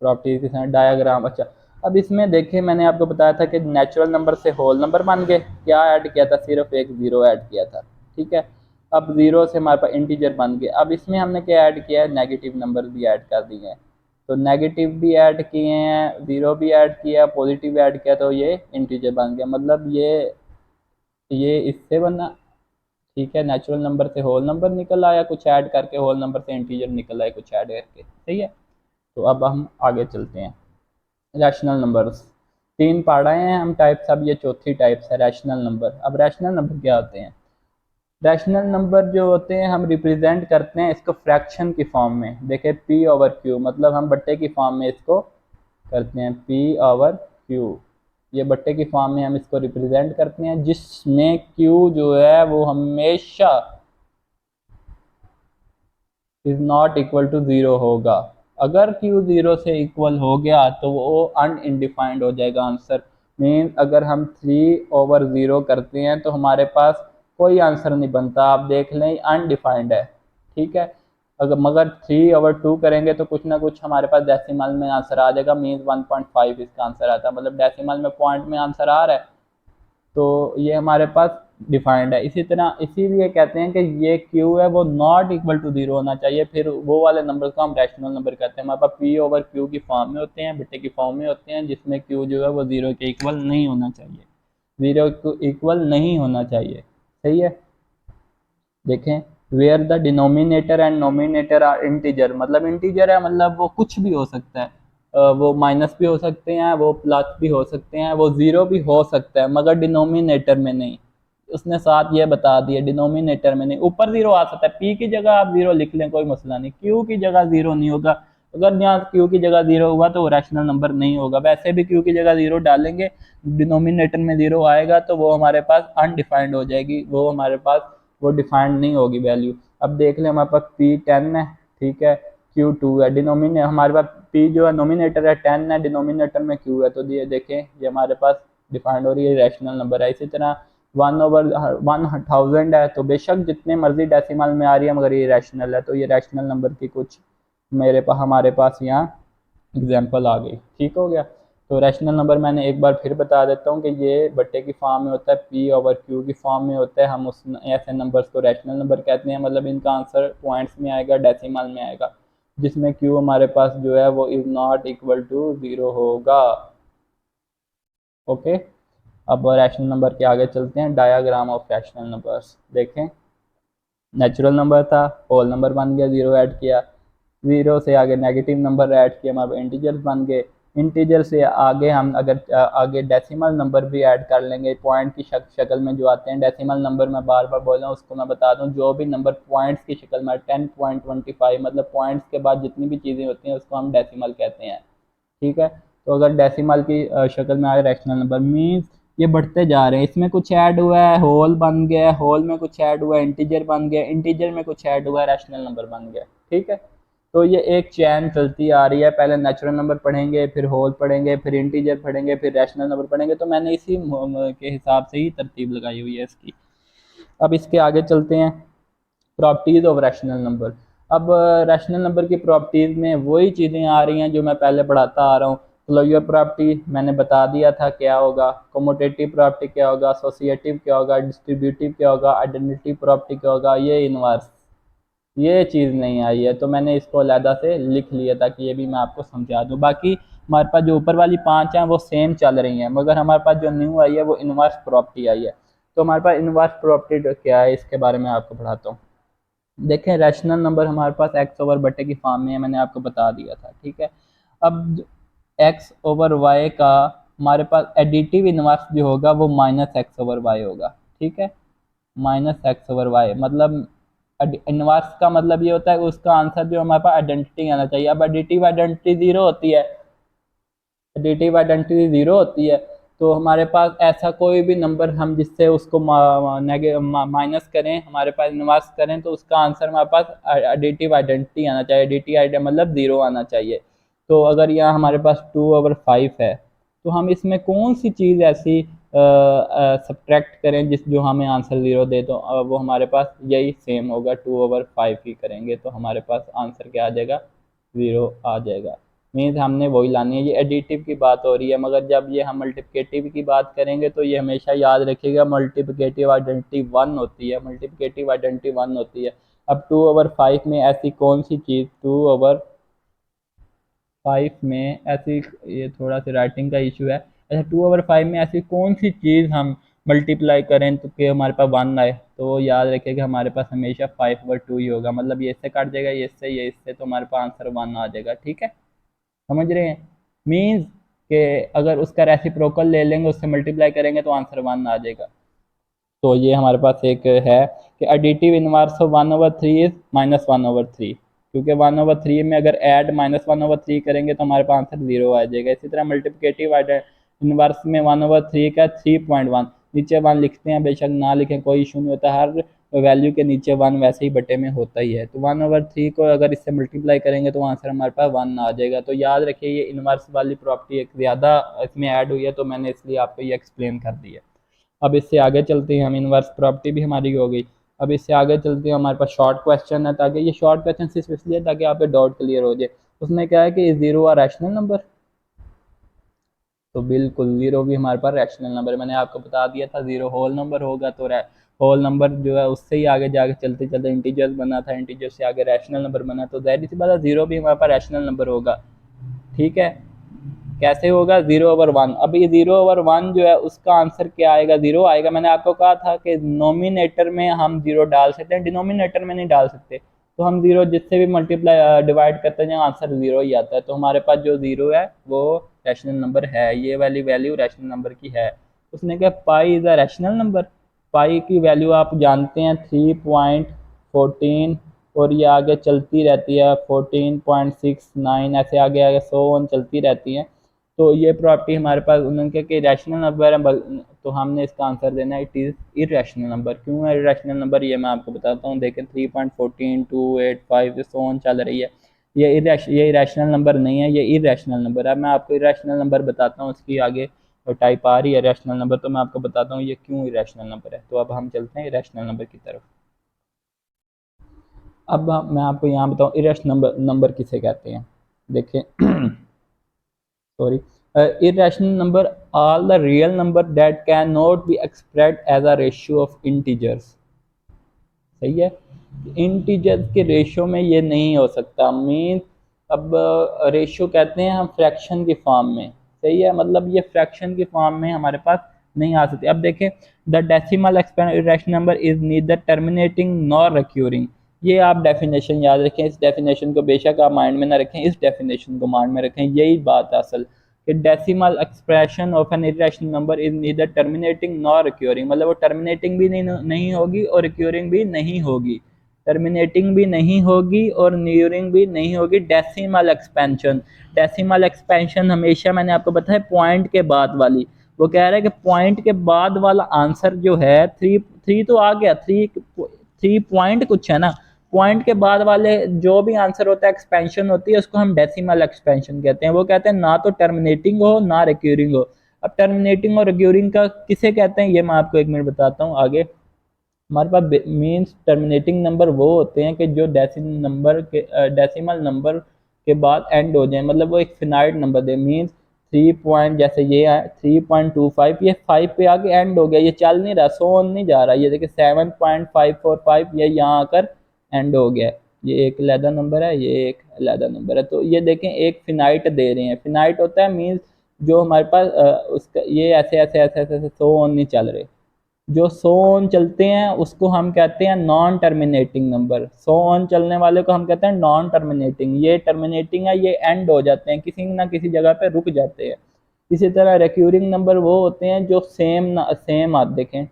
प्रॉपर्टीज के साथ डायग्राम। अच्छा, अब इसमें देखिए मैंने आपको बताया था कि नेचुरल नंबर से होल नंबर बन गए, क्या ऐड किया था, सिर्फ एक ज़ीरो ऐड किया था, ठीक है। अब ज़ीरो से हमारे पास इंटीजर बन गए। अब इसमें हमने क्या ऐड किया है, नेगेटिव नंबर भी ऐड कर दिए हैं, तो नेगेटिव भी ऐड किए हैं, ज़ीरो भी ऐड किया, पॉजिटिव ऐड किया, तो ये इंटीजर बन गया। मतलब ये इससे बना, ठीक है। नेचुरल नंबर से होल नंबर निकल आया कुछ ऐड करके, होल नंबर से इंटीजर निकल आया कुछ ऐड करके, सही है। तो अब हम आगे चलते हैं। रैशनल नंबर्स 3 पढ़ रहे हैं हम टाइप्स, अब ये चौथी टाइप्स है रैशनल नंबर। अब रैशनल नंबर क्या होते हैं, रैशनल नंबर जो होते हैं हम रिप्रेजेंट करते हैं इसको फ्रैक्शन की फॉर्म में। देखें पी ओवर क्यू, मतलब हम बट्टे की फॉर्म में इसको करते हैं, पी ओवर क्यू, ये बट्टे की फॉर्म में हम इसको रिप्रेजेंट करते हैं, जिसमें क्यू जो है वो हमेशा is not equal to zero होगा। अगर क्यू ज़ीरो से इक्वल हो गया तो वो अनइनडिफाइंड हो जाएगा आंसर। मीन अगर हम 3/0 करते हैं तो हमारे पास कोई आंसर नहीं बनता, आप देख लें अनडिफाइंड है, ठीक है। अगर मगर 3/2 करेंगे तो कुछ ना कुछ हमारे पास डेसिमल में आंसर आ जाएगा, मीन 1.5 इसका आंसर आता है, मतलब डेसिमल में पॉइंट में आंसर आ रहा है, तो ये हमारे पास डिफाइंड है। इसी तरह इसीलिए कहते हैं कि ये क्यू है वो नॉट इक्वल टू ज़ीरो होना चाहिए, फिर वो वाले नंबर को हम रैशनल नंबर कहते हैं। हमारे पास पी ओवर क्यू की फॉर्म में होते हैं, बिट्टे की फॉर्म में होते हैं, जिसमें क्यू जो है वो ज़ीरो के इक्वल नहीं होना चाहिए, ज़ीरो को इक्वल नहीं होना चाहिए, सही है। देखें where the denominator and nominator are integer, मतलब इंटीजर है मतलब वो कुछ भी हो सकता है, वो माइनस भी हो सकते हैं, वो प्लस भी हो सकते हैं, वो ज़ीरो भी हो सकता है, मगर डिनोमिनेटर में नहीं। उसने साथ ये बता दिया डिनोमिनेटर में नहीं। ऊपर ज़ीरो आ सकता है, पी की जगह आप ज़ीरो लिख लें कोई मसला नहीं, क्यू की जगह ज़ीरो नहीं होगा। अगर यहाँ क्यू की जगह ज़ीरो हुआ तो वो रैशनल नंबर नहीं होगा। वैसे भी क्यू की जगह ज़ीरो डालेंगे, डिनोमिनेटर में ज़ीरो आएगा तो वो हमारे पास अनडिफाइंड हो जाएगी, वो हमारे पास वो डिफाइंड नहीं होगी वैल्यू। अब देख लें हमारे पास पी 10 है, ठीक है, क्यू 2 है, डिनोमिनेटर हमारे पास पी जो है नोमिनेटर है 10 है, डिनोमिनेटर में क्यू है, तो ये देखें ये हमारे पास डिफाइंड हो रही है, रैशनल नंबर है। इसी तरह 1/1000 है, तो बेशक जितने मर्जी डेसिमल में आ रही है मगर ये रैशनल है, तो ये रैशनल नंबर की कुछ हमारे पास यहाँ एग्जाम्पल आ गई, ठीक हो गया। तो रैशनल नंबर मैंने एक बार फिर बता देता हूँ कि ये बट्टे की फॉर्म में होता है, पी ओवर क्यू की फॉर्म में होता है, हम उस ऐसे नंबर्स को रैशनल नंबर कहते हैं, मतलब इनका आंसर पॉइंट्स में आएगा, डेसिमल में आएगा, जिसमें क्यू हमारे पास जो है वो is not equal to zero होगा, ओके। अब रैशनल नंबर के आगे चलते हैं, डायग्राम ऑफ रैशनल नंबर्स। देखें नेचुरल नंबर था, होल नंबर बन गया, ज़ीरो ऐड किया, ज़ीरो से आगे नेगेटिव नंबर ऐड किया, हमारे इंटीजर्स बन गए, इंटीजर से आगे हम अगर आगे डेसिमल नंबर भी ऐड कर लेंगे, पॉइंट की शक्ल में जो आते हैं डेसिमल नंबर, मैं बार बार बोल रहा हूँ उसको मैं बता दूँ, जो भी नंबर पॉइंट्स की शक्ल में 10.25 मतलब पॉइंट्स के बाद जितनी भी चीज़ें होती हैं उसको हम डेसिमल कहते हैं, ठीक है। तो अगर डेसिमल की शक्ल में आए रैशनल नंबर मीन्स ये बढ़ते जा रहे हैं, इसमें कुछ ऐड हुआ है होल बन गया, होल में कुछ ऐड हुआ है इंटीजर बन गया, इंटीजर में कुछ ऐड हुआ है रैशनल नंबर बन गया, ठीक है। तो ये एक चैन चलती आ रही है, पहले नेचुरल नंबर पढ़ेंगे, फिर होल पढ़ेंगे, फिर इंटीजर पढ़ेंगे, फिर रैशनल नंबर पढ़ेंगे, तो मैंने इसी के हिसाब से ही तरतीब लगाई हुई है इसकी। अब इसके आगे चलते हैं, प्रॉपर्टीज़ ऑफ रैशनल नंबर। अब रैशनल नंबर की प्रॉपर्टीज़ में वही चीज़ें आ रही हैं जो मैं पहले पढ़ाता आ रहा हूँ। क्लोजर प्रॉपर्टी मैंने बता दिया था क्या होगा, कम्यूटेटिव प्रॉपर्टी क्या होगा, एसोसिएटिव क्या होगा, डिस्ट्रीब्यूटिव क्या होगा, आइडेंटिटी प्रॉपर्टी क्या होगा, ये इनवर्स, ये चीज़ नहीं आई है, तो मैंने इसको अलहदा से लिख लिया ताकि ये भी मैं आपको समझा दूँ। बाकी हमारे पास जो ऊपर वाली 5 हैं वो सेम चल रही हैं, मगर हमारे पास जो न्यू आई है वो इनवर्स प्रॉपर्टी आई है। तो हमारे पास इनवर्स प्रॉपर्टी क्या है इसके बारे में आपको पढ़ाता हूँ। देखें रैशनल नंबर हमारे पास एक्स ओवर बटे की फॉर्म में है, मैंने आपको बता दिया था, ठीक है। अब एक्स ओवर वाई का हमारे पास एडिटिव इनवर्स जो होगा वो माइनस एक्स ओवर वाई होगा, ठीक है। माइनस एक्स ओवर वाई मतलब इनवर्स का मतलब ये होता है कि उसका आंसर जो हमारे पास आइडेंटिटी आना चाहिए। अब एडिटिव आइडेंटिटी जीरो होती है, एडिटिव आइडेंटिटी जीरो होती है, तो हमारे पास ऐसा कोई भी नंबर हम जिससे उसको माइनस करें, हमारे पास इनवर्स करें, तो उसका आंसर हमारे पास एडिटिव आइडेंटिटी आना चाहिए। एडिटिव आइडेंटिटी मतलब जीरो आना चाहिए। तो अगर यहाँ हमारे पास 2/5 है, तो हम इसमें कौन सी चीज़ ऐसी सब्ट्रैक्ट करें जिस जो हमें आंसर जीरो दे, तो वो हमारे पास यही सेम होगा, 2/5 ही करेंगे तो हमारे पास आंसर क्या आ जाएगा, जीरो आ जाएगा। मीन्स हमने वही लानी है। ये एडिटिव की बात हो रही है, मगर जब ये हम मल्टीप्लिकेटिव की बात करेंगे तो ये हमेशा याद रखिएगा मल्टीप्लिकेटिव आइडेंटिटी वन होती है, मल्टीप्लिकेटिव आइडेंटिटी वन होती है। अब 2/5 में ऐसी कौन सी चीज़, 2/5 में ऐसी, ये थोड़ा सा राइटिंग का इशू है। अच्छा, 2/5 में ऐसी कौन सी चीज़ हम मल्टीप्लाई करें तो कि हमारे पास वन आए, तो याद रखिएगा हमारे पास हमेशा 5/2 ही होगा। मतलब ये इससे कट जाएगा, ये इससे, तो हमारे पास आंसर वन आ जाएगा, ठीक है। समझ रहे हैं। मीन्स के अगर उसका रेसिप्रोकल ले लेंगे, उससे मल्टीप्लाई करेंगे तो आंसर वन आ जाएगा। तो ये हमारे पास एक है कि एडिटिव इनवर्स ऑफ 1/3 इज -1/3, क्योंकि 1/3 में अगर ऐड -1/3 करेंगे तो हमारे पास आंसर जीरो आ जाएगा। इसी तरह मल्टीप्लिकेटिव इनवर्स में 1/3 का 3.1, नीचे वन लिखते हैं, बेशक ना लिखें कोई इशू नहीं होता, हर वैल्यू के नीचे वन वैसे ही बटे में होता ही है। तो 1/3 को अगर इससे मल्टीप्लाई करेंगे तो आंसर हमारे पास वन आ जाएगा। तो याद रखिए ये इनवर्स वाली प्रॉपर्टी एक ज़्यादा इसमें ऐड हुई है, तो मैंने इसलिए आपको ये एक्सप्लेन कर दी है। अब इससे आगे चलते हैं, हम इनवर्स प्रॉपर्टी भी हमारी हो गई। अब इससे आगे चलते हैं, हमारे पास शॉर्ट क्वेश्चन है, ताकि ये शॉर्ट क्वेश्चन सिर्फ इसलिए ताकि आप डाउट क्लियर हो जाए। उसमें क्या है कि जीरो आ रैशनल नंबर, तो बिल्कुल जीरो भी हमारे पास रैशनल नंबर है। मैंने आपको बता दिया था जीरो होल नंबर होगा, तो होल नंबर जो है उससे ही आगे जाके चलते चलते इंटीजर्स बना था, इंटीजर से आगे रैशनल नंबर बना, तो जाहिर सी बात है जीरो भी हमारे पास रैशनल नंबर होगा, ठीक है। कैसे होगा, 0/1। अब ये 0/1 जो है उसका आंसर क्या आएगा, जीरो आएगा। मैंने आपको कहा था कि नोमिनेटर में हम जीरो डाल सकते हैं, डिनोमिनेटर में नहीं डाल सकते। तो हम जीरो जिससे भी मल्टीप्लाई डिवाइड करते हैं आंसर जीरो ही आता है। तो हमारे पास जो जीरो है वो रैशनल नंबर है, ये वाली वैल्यू रैशनल नंबर की है। उसने कहा pi is a rational number. Pi की वैल्यू आप जानते हैं 3.14, और ये आगे चलती रहती है 14.69, ऐसे आगे आगे सो ऑन चलती रहती है। तो ये प्रॉपर्टी हमारे पास उन्होंने कहा कि रैशनल नंबर है, तो हमने इसका आंसर देना है इट इज़ इरेशनल नंबर। क्यों है इरेशनल नंबर, ये मैं आपको बताता हूँ। देखें 3.14, 285 सो ऑन चल रही है, ये इरेशनल नंबर नहीं है, ये इरेशनल नंबर है। मैं आपको इरेशनल नंबर बताता हूँ, इसकी आगे टाइप आ रही है रैशनल नंबर, तो मैं आपको बताता हूँ ये क्यों इरेशनल नंबर है। तो अब हम चलते हैं इरेशनल नंबर की तरफ। अब मैं आपको यहाँ बताऊँ इरेशनल नंबर किसे कहते हैं। देखें sorry, irrational number all the real number that cannot be expressed as a ratio of integers। सही है, इंटीजर्स के रेशियो में ये नहीं हो सकता। मीन अब रेशियो कहते हैं हम फ्रैक्शन की फॉर्म में, सही है, मतलब ये फ्रैक्शन की फॉर्म में हमारे पास नहीं आ सकती। अब देखें the decimal irrational number is neither terminating nor recurring. ये आप डेफिनेशन याद रखें, इस डेफिनेशन को बेशक आप माइंड में ना रखें, इस डेफिनेशन को माइंड में रखें, यही बात है असल कि decimal expression of an irrational number is neither terminating nor recurring, मतलब वो टर्मिनेटिंग भी नहीं होगी और रिक्यूरिंग भी नहीं होगी। टर्मिनेटिंग भी नहीं होगी और न्यूरिंग भी नहीं होगी। डेसिमल एक्सपेंशन, डेसिमल एक्सपेंशन हमेशा मैंने आपको बताया पॉइंट के बाद वाली। वो कह रहा है कि पॉइंट के बाद वाला आंसर जो है थ्री, थ्री तो आ गया, थ्री थ्री पॉइंट कुछ है ना, पॉइंट के बाद वाले जो भी आंसर होता है एक्सपेंशन होती है, उसको हम डेसिमल एक्सपेंशन कहते हैं। वो कहते हैं ना तो टर्मिनेटिंग हो ना रिक्यूरिंग हो। अब टर्मिनेटिंग और रिक्यूरिंग का किसे कहते हैं ये मैं आपको एक मिनट बताता हूँ आगे। हमारे पास मीन्स टर्मिनेटिंग नंबर वो होते हैं कि जो डेसिमल नंबर के बाद एंड हो जाए, मतलब वो एक फिनाइट नंबर दे। मीन्स 3 पॉइंट, जैसे ये है 3.25, ये 5 पे आके एंड हो गया, ये चल नहीं रहा, सो ऑन नहीं जा रहा। ये देखिए 7.545, ये यहाँ आकर एंड हो गया। ये एक अलहदा नंबर है, ये एक अलहदा नंबर है। तो ये देखें एक फिनाइट दे रहे हैं, फिनाइट होता है मीन्स जो हमारे पास उसका ये ऐसे ऐसे ऐसे ऐसे सो ऑन नहीं चल रहे। जो 100 ऑन चलते हैं उसको हम कहते हैं नॉन टर्मिनेटिंग नंबर। 100 ऑन चलने वाले को हम कहते हैं नॉन टर्मिनेटिंग। ये टर्मिनेटिंग है, ये एंड हो जाते हैं, किसी ना किसी जगह पे रुक जाते हैं। इसी तरह रिक्यूरिंग नंबर वो होते हैं जो सेम आप देखें,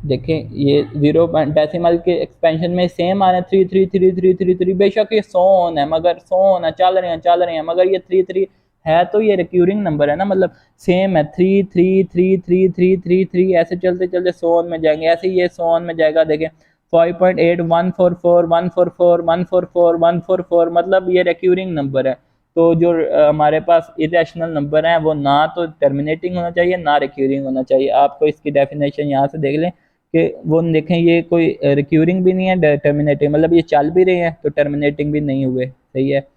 देखें ये 0 डेसिमल के एक्सपेंशन में सेम आ रहे हैं, 3333333। बेशक ये 100 ऑन है, मगर 100 ऑन है, चल रहे हैं, मगर ये 33 है, तो ये रिक्यूरिंग नंबर है ना, मतलब सेम है। 3333333 ऐसे चलते चलते 100 ऑन में जाएंगे। ऐसे ये 100 ऑन में जाएगा, देखें 5.8144 मतलब ये रिक्यूरिंग नंबर है। तो जो हमारे पास इरेशनल नंबर है वो ना तो टर्मिनेटिंग होना चाहिए ना रिक्यूरिंग होना चाहिए। आपको इसकी डेफिनेशन यहाँ से देख लें कि वो देखें, ये कोई रिक्यूरिंग भी नहीं है, टर्मिनेटिंग मतलब ये चल भी रहे हैं तो टर्मिनेटिंग भी नहीं हुए, सही है,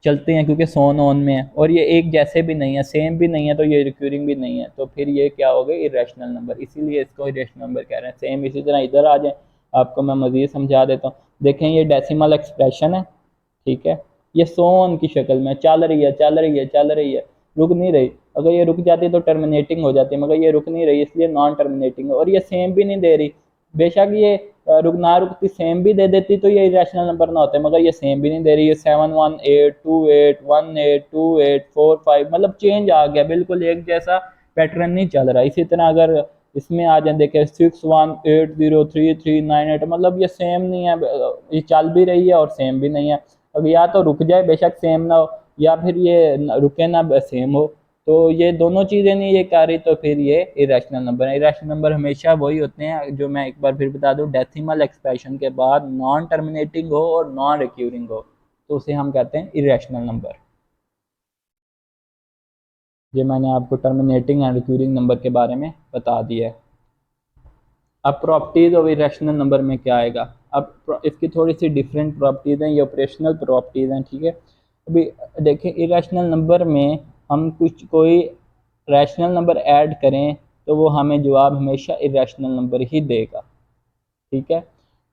चलते हैं क्योंकि सोन ऑन में है। और ये एक जैसे भी नहीं है, सेम भी नहीं है, तो ये रिक्यूरिंग भी नहीं है, तो फिर ये क्या हो गए, इरेशनल नंबर, इसीलिए इसको इरेशनल नंबर कह रहे हैं। सेम इसी तरह इधर आ जाए, आपको मैं मज़ीद समझा देता हूँ। देखें ये डेसिमल एक्सप्रेशन है, ठीक है, ये सोन की शक्ल में चल रही है, चल रही है, चल रही है, रुक नहीं रही। अगर ये रुक जाती तो टर्मिनेटिंग हो जाती, मगर ये रुक नहीं रही, इसलिए नॉन टर्मिनेटिंग है। और ये सेम भी नहीं दे रही, बेशक ये रुक ना रुकती सेम भी दे देती तो ये इरेशनल नंबर ना होते, मगर ये सेम भी नहीं दे रही है। 71828181845 मतलब चेंज आ गया, बिल्कुल एक जैसा पैटर्न नहीं चल रहा। इसी तरह अगर इसमें आ जाए, देखे 61803339 मतलब ये सेम नहीं है, ये चल भी रही है और सेम भी नहीं है। अब या तो रुक जाए, बेशक सेम ना हो, या फिर ये रुके ना, सेम हो, तो ये दोनों चीज़ें नहीं ये कर रही, तो फिर ये इरेशनल नंबर है। इरेशनल नंबर हमेशा वही होते हैं जो मैं एक बार फिर बता दूं, डेसिमल एक्सप्रेशन के बाद नॉन टर्मिनेटिंग हो और नॉन रिक्यूरिंग हो, तो उसे हम कहते हैं इरेशनल नंबर। ये मैंने आपको टर्मिनेटिंग एंड रिक्यूरिंग नंबर के बारे में बता दिया है। अब प्रॉपर्टीज़ ऑफ इरेशनल नंबर में क्या आएगा, अब इसकी थोड़ी सी डिफरेंट प्रॉपर्टीज़ हैं, ये ऑपरेशनल प्रॉपर्टीज़ हैं, ठीक है। अभी देखें, इरेशनल नंबर में हम कोई रैशनल नंबर ऐड करें तो वो हमें जवाब हमेशा इरेशनल नंबर ही देगा, ठीक है।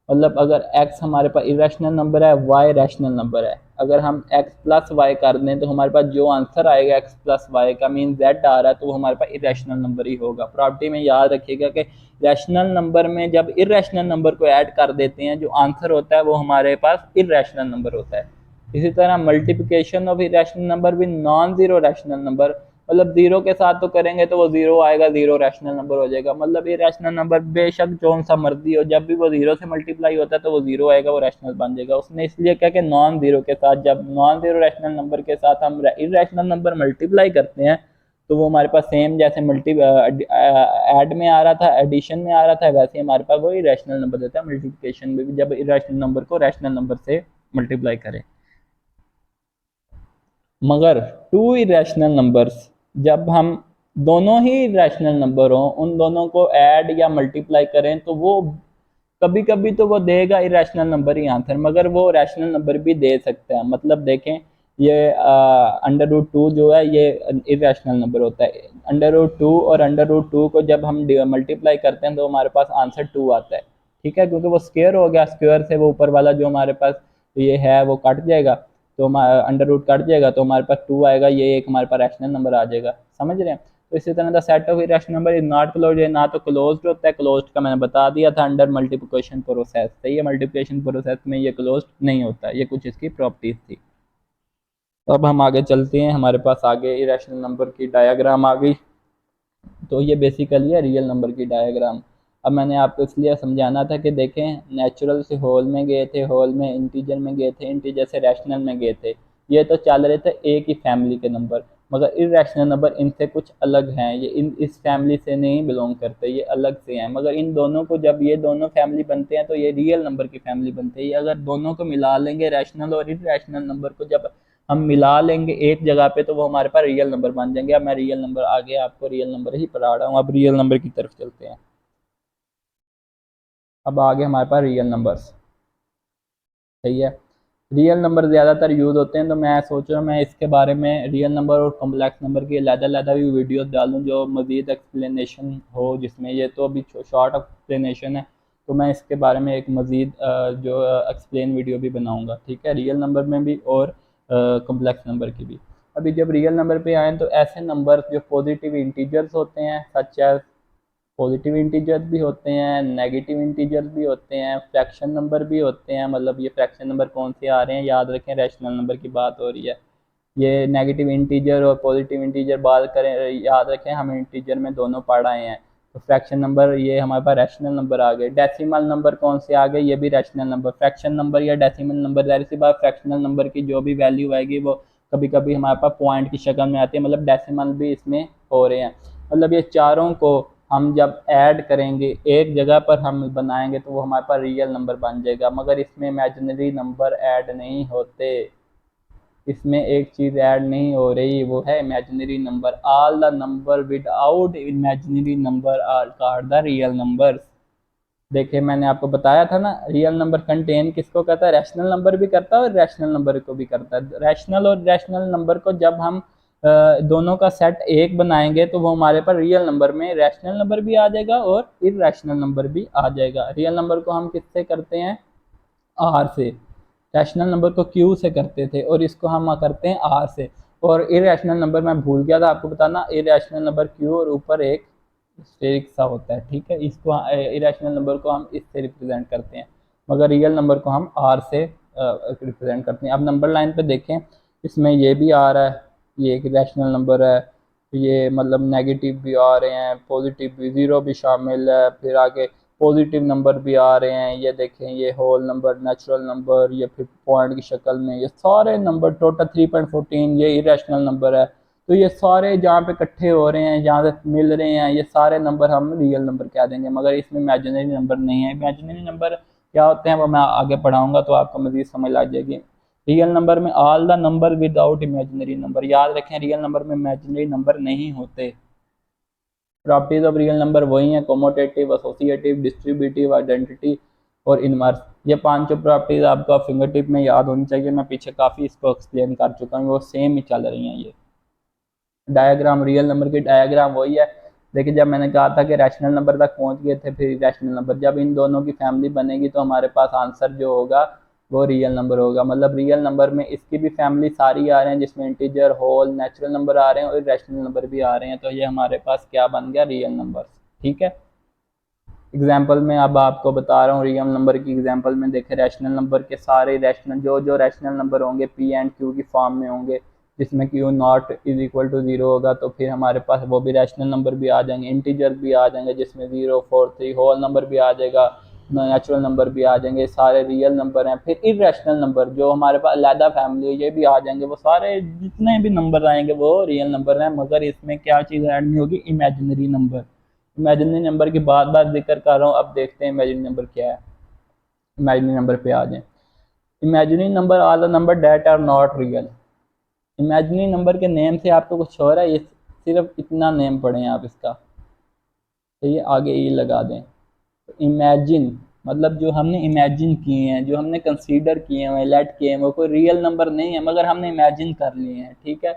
मतलब अगर x हमारे पास इरेशनल नंबर है, y रैशनल नंबर है, अगर हम x प्लस वाई कर दें तो हमारे पास जो आंसर आएगा x प्लस वाई का, मीन z आ रहा है, तो वो हमारे पास इरेशनल नंबर ही होगा। प्रॉपर्टी में याद रखिएगा कि रैशनल नंबर में जब इरेशनल नंबर को ऐड कर देते हैं, जो आंसर होता है वो हमारे पास इरेशनल नंबर होता है। इसी तरह multiplication of irrational number with non zero rational number, मतलब जीरो के साथ तो करेंगे तो वो जीरो आएगा, जीरो रैशनल नंबर हो जाएगा। मतलब ये रैशनल नंबर बेशक जो सा मर्जी हो, जब भी वो जीरो से मल्टीप्लाई होता है तो वो जीरो आएगा, वो रैशनल बन जाएगा। उसने इसलिए क्या कि नॉन जीरो के साथ, जब नॉन जीरो रैशनल नंबर के साथ हम इरेशनल नंबर मल्टीप्लाई करते हैं तो वो हमारे पास सेम जैसे ऐड में आ रहा था, एडिशन में आ रहा था, वैसे हमारे पास वो इरेशनल नंबर देता है मल्टीप्लिकेशन में भी, जब इरेशनल नंबर को रैशनल नंबर से मल्टीप्लाई करें। मगर टू इरेशनल नंबर्स, जब हम दोनों ही रैशनल नंबर हों, उन दोनों को ऐड या मल्टीप्लाई करें तो वो कभी कभी तो वो देगा इरेशनल नंबर ही आंसर, मगर वो रैशनल नंबर भी दे सकता है। मतलब देखें, ये अंडर रूट 2 जो है ये इरेशनल नंबर होता है। अंडर रूट 2 और अंडर रूट 2 को जब हम मल्टीप्लाई करते हैं तो हमारे पास आंसर 2 आता है, ठीक है, क्योंकि वो स्क्वायर हो गया, स्क्वायर से वो ऊपर वाला जो हमारे पास ये है वो कट जाएगा, तो अंडर रूट कट जाएगा तो हमारे पास 2 आएगा, ये एक हमारे पास रैशनल नंबर आ जाएगा, समझ रहे हैं। तो इसी तरह the set of irrational number is not closed, ना तो क्लोज्ड होता है, क्लोज्ड का मैंने बता दिया था अंडर मल्टीप्लिकेशन प्रोसेस, सही है, मल्टीप्लिकेशन प्रोसेस में ये क्लोज्ड नहीं होता। ये कुछ इसकी प्रॉपर्टीज थी। तो अब हम आगे चलते हैं, हमारे पास आगे इरेशनल नंबर की डायग्राम आ गई। तो ये बेसिकली है रियल नंबर की डायग्राम। अब मैंने आपको इसलिए समझाना था कि देखें, नेचुरल से होल में गए थे, होल में इंटीजर में गए थे, इंटीजर से रैशनल में गए थे, ये तो चल रहे थे एक ही फैमिली के नंबर, मगर इरेशनल नंबर इनसे कुछ अलग हैं, ये इस फैमिली से नहीं बिलोंग करते, ये अलग से हैं। मगर इन दोनों को जब ये दोनों फैमिली बनते हैं तो ये रियल नंबर की फैमिली बनते हैं। ये अगर दोनों को मिला लेंगे, रैशनल और इरेशनल नंबर को जब हम मिला लेंगे एक जगह पे, तो वो हमारे पास रियल नंबर बन जाएंगे। अब मैं रियल नंबर, आगे आपको रियल नंबर ही पढ़ा रहा हूँ, अब रियल नंबर की तरफ चलते हैं। अब आगे हमारे पास रियल नंबर्स, सही है। रियल नंबर ज़्यादातर यूज़ होते हैं, तो मैं सोच रहा हूँ मैं इसके बारे में रियल नंबर और कॉम्प्लेक्स नंबर की अलग-अलग भी वीडियोस डालूँ जो मज़ीद एक्सप्लेनेशन हो, जिसमें ये तो अभी शॉर्ट एक्सप्लेनेशन है, तो मैं इसके बारे में एक मज़ीद जो एक्सप्लेन वीडियो भी बनाऊँगा, ठीक है, रियल नंबर में भी और कॉम्प्लेक्स नंबर की भी। अभी जब रियल नंबर पे आए तो ऐसे नंबर जो पॉजिटिव इंटीजर्स होते हैं, सच एज पॉजिटिव इंटीजर्स भी होते हैं, नेगेटिव इंटीजर्स भी होते हैं, फ्रैक्शन नंबर भी होते हैं। मतलब ये फ्रैक्शन नंबर कौन से आ रहे हैं, याद रखें रैशनल नंबर की बात हो रही है। ये नेगेटिव इंटीजर और पॉजिटिव इंटीजर बात करें, याद रखें हम इंटीजर में दोनों पढ़ आए हैं। तो फ्रैक्शन नंबर ये हमारे पास रैशनल नंबर आ गए। डेसिमल नंबर कौन से आ गए, ये भी रैशनल नंबर। फ्रैक्शन नंबर या डेसिमल नंबर, जाहिर सी बात फ्रैक्शनल नंबर की जो भी वैल्यू आएगी वो कभी कभी हमारे पास पॉइंट की शक्ल में आती है, मतलब डेसिमल भी इसमें हो रहे हैं। मतलब ये चारों को हम जब ऐड करेंगे एक जगह पर हम बनाएंगे तो वो हमारे पास रियल नंबर बन जाएगा, मगर इसमें इमेजिनरी नंबर ऐड नहीं होते। इसमें एक चीज ऐड नहीं हो रही, वो है imaginary number. All the number without imaginary number are called the real numbers. देखिए मैंने आपको बताया था ना, रियल नंबर कंटेन किसको करता है, रैशनल नंबर भी करता है और रैशनल नंबर को भी करता है। रैशनल और रैशनल नंबर को जब हम दोनों का सेट एक बनाएंगे तो वो हमारे पास रियल नंबर में रैशनल नंबर भी आ जाएगा और इरैशनल नंबर भी आ जाएगा। रियल नंबर को हम किससे करते हैं, आर से। रैशनल नंबर को क्यू से करते थे और इसको हम करते हैं आर से। और इरेशनल नंबर मैं भूल गया था आपको बताना, इरेशनल नंबर क्यू और ऊपर एक स्टेरिक सा होता है, ठीक है। इसको इरेशनल नंबर को हम इससे रिप्रेजेंट करते हैं, मगर रियल नंबर को हम आर से रिप्रेजेंट करते हैं। अब नंबर लाइन पे देखें, इसमें ये भी आ रहा है, ये एक रैशनल नंबर है, ये मतलब नेगेटिव भी आ रहे हैं, पॉजिटिव भी, ज़ीरो भी शामिल है, फिर आगे पॉजिटिव नंबर भी आ रहे हैं। ये देखें, ये होल नंबर, नेचुरल नंबर, ये फिर पॉइंट की शक्ल में, ये सारे नंबर टोटल 3.14 ये इरेशनल नंबर है। तो ये सारे जहाँ पे इकट्ठे हो रहे हैं, जहाँ से मिल रहे हैं, ये सारे नंबर हम रियल नंबर कह देंगे, मगर इसमें इमेजिनरी नंबर नहीं है। इमेजिनरी नंबर क्या होते हैं वो मैं आगे पढ़ाऊंगा तो आपको मजीद समझ आ जाएगी। रियल नंबर में all the number without imaginary number, याद रखें रियल नंबर में इमेजिनरी नंबर नहीं होते। प्रॉपर्टीज ऑफ रियल नंबर वही हैं, कोमोटेटिव, एसोसिएटिव, डिस्ट्रीब्यूटिव, आइडेंटिटी और इनवर्स। ये पांचों प्रॉपर्टीज आपको फिंगर टिप में याद होनी चाहिए। मैं पीछे काफ़ी इसको एक्सप्लेन कर चुका हूँ, वो सेम ही चल रही हैं। ये डायग्राम रियल नंबर की डायग्राम वही है। देखिए जब मैंने कहा था कि रैशनल नंबर तक पहुंच गए थे, फिर रैशनल नंबर, जब इन दोनों की फैमिली बनेगी तो हमारे पास आंसर जो होगा वो रियल नंबर होगा। मतलब रियल नंबर में इसकी भी फैमिली सारी आ रहे हैं, जिसमें इंटीजर, होल, नेचुरल नंबर आ रहे हैं और रैशनल नंबर भी आ रहे हैं। तो ये हमारे पास क्या बन गया, रियल नंबर, ठीक है। एग्जाम्पल में अब आपको बता रहा हूँ रियल नंबर की एग्जाम्पल में। देखें रैशनल नंबर के सारे रैशनल जो रैशनल नंबर होंगे पी एंड क्यू की फॉर्म में होंगे, जिसमें q not is equal to zero होगा, तो फिर हमारे पास वो भी रैशनल नंबर भी आ जाएंगे, इंटीजर भी आ जाएंगे जिसमें 0, 4, 3, होल नंबर भी आ जाएगा, नेचुरल नंबर भी आ जाएंगे, सारे रियल नंबर हैं। फिर इरेशनल नंबर जो हमारे पास अलहदा फैमिली है ये भी आ जाएंगे, वो सारे जितने भी नंबर आएंगे वो रियल नंबर हैं, मगर इसमें क्या चीज़ ऐड नहीं होगी, इमेजिनरी नंबर। इमेजिनरी नंबर की बात बात जिक्र कर रहा हूँ, अब देखते हैं इमेजिनरी नंबर क्या है। इमेजिनरी नंबर पे आ जाए। Imaginary number are the number that are not real. Imaginary number के नेम से आपको कुछ हो रहा है, ये सिर्फ इतना नेम पढ़ें आप इसका, तो ये आगे ये लगा दें। तो इमेजिन मतलब जो हमने इमेजिन किए हैं, जो हमने कंसीडर किए हैं, लेट किए हैं, वो कोई रियल नंबर नहीं है, मगर हमने इमेजिन कर लिए हैं, ठीक है।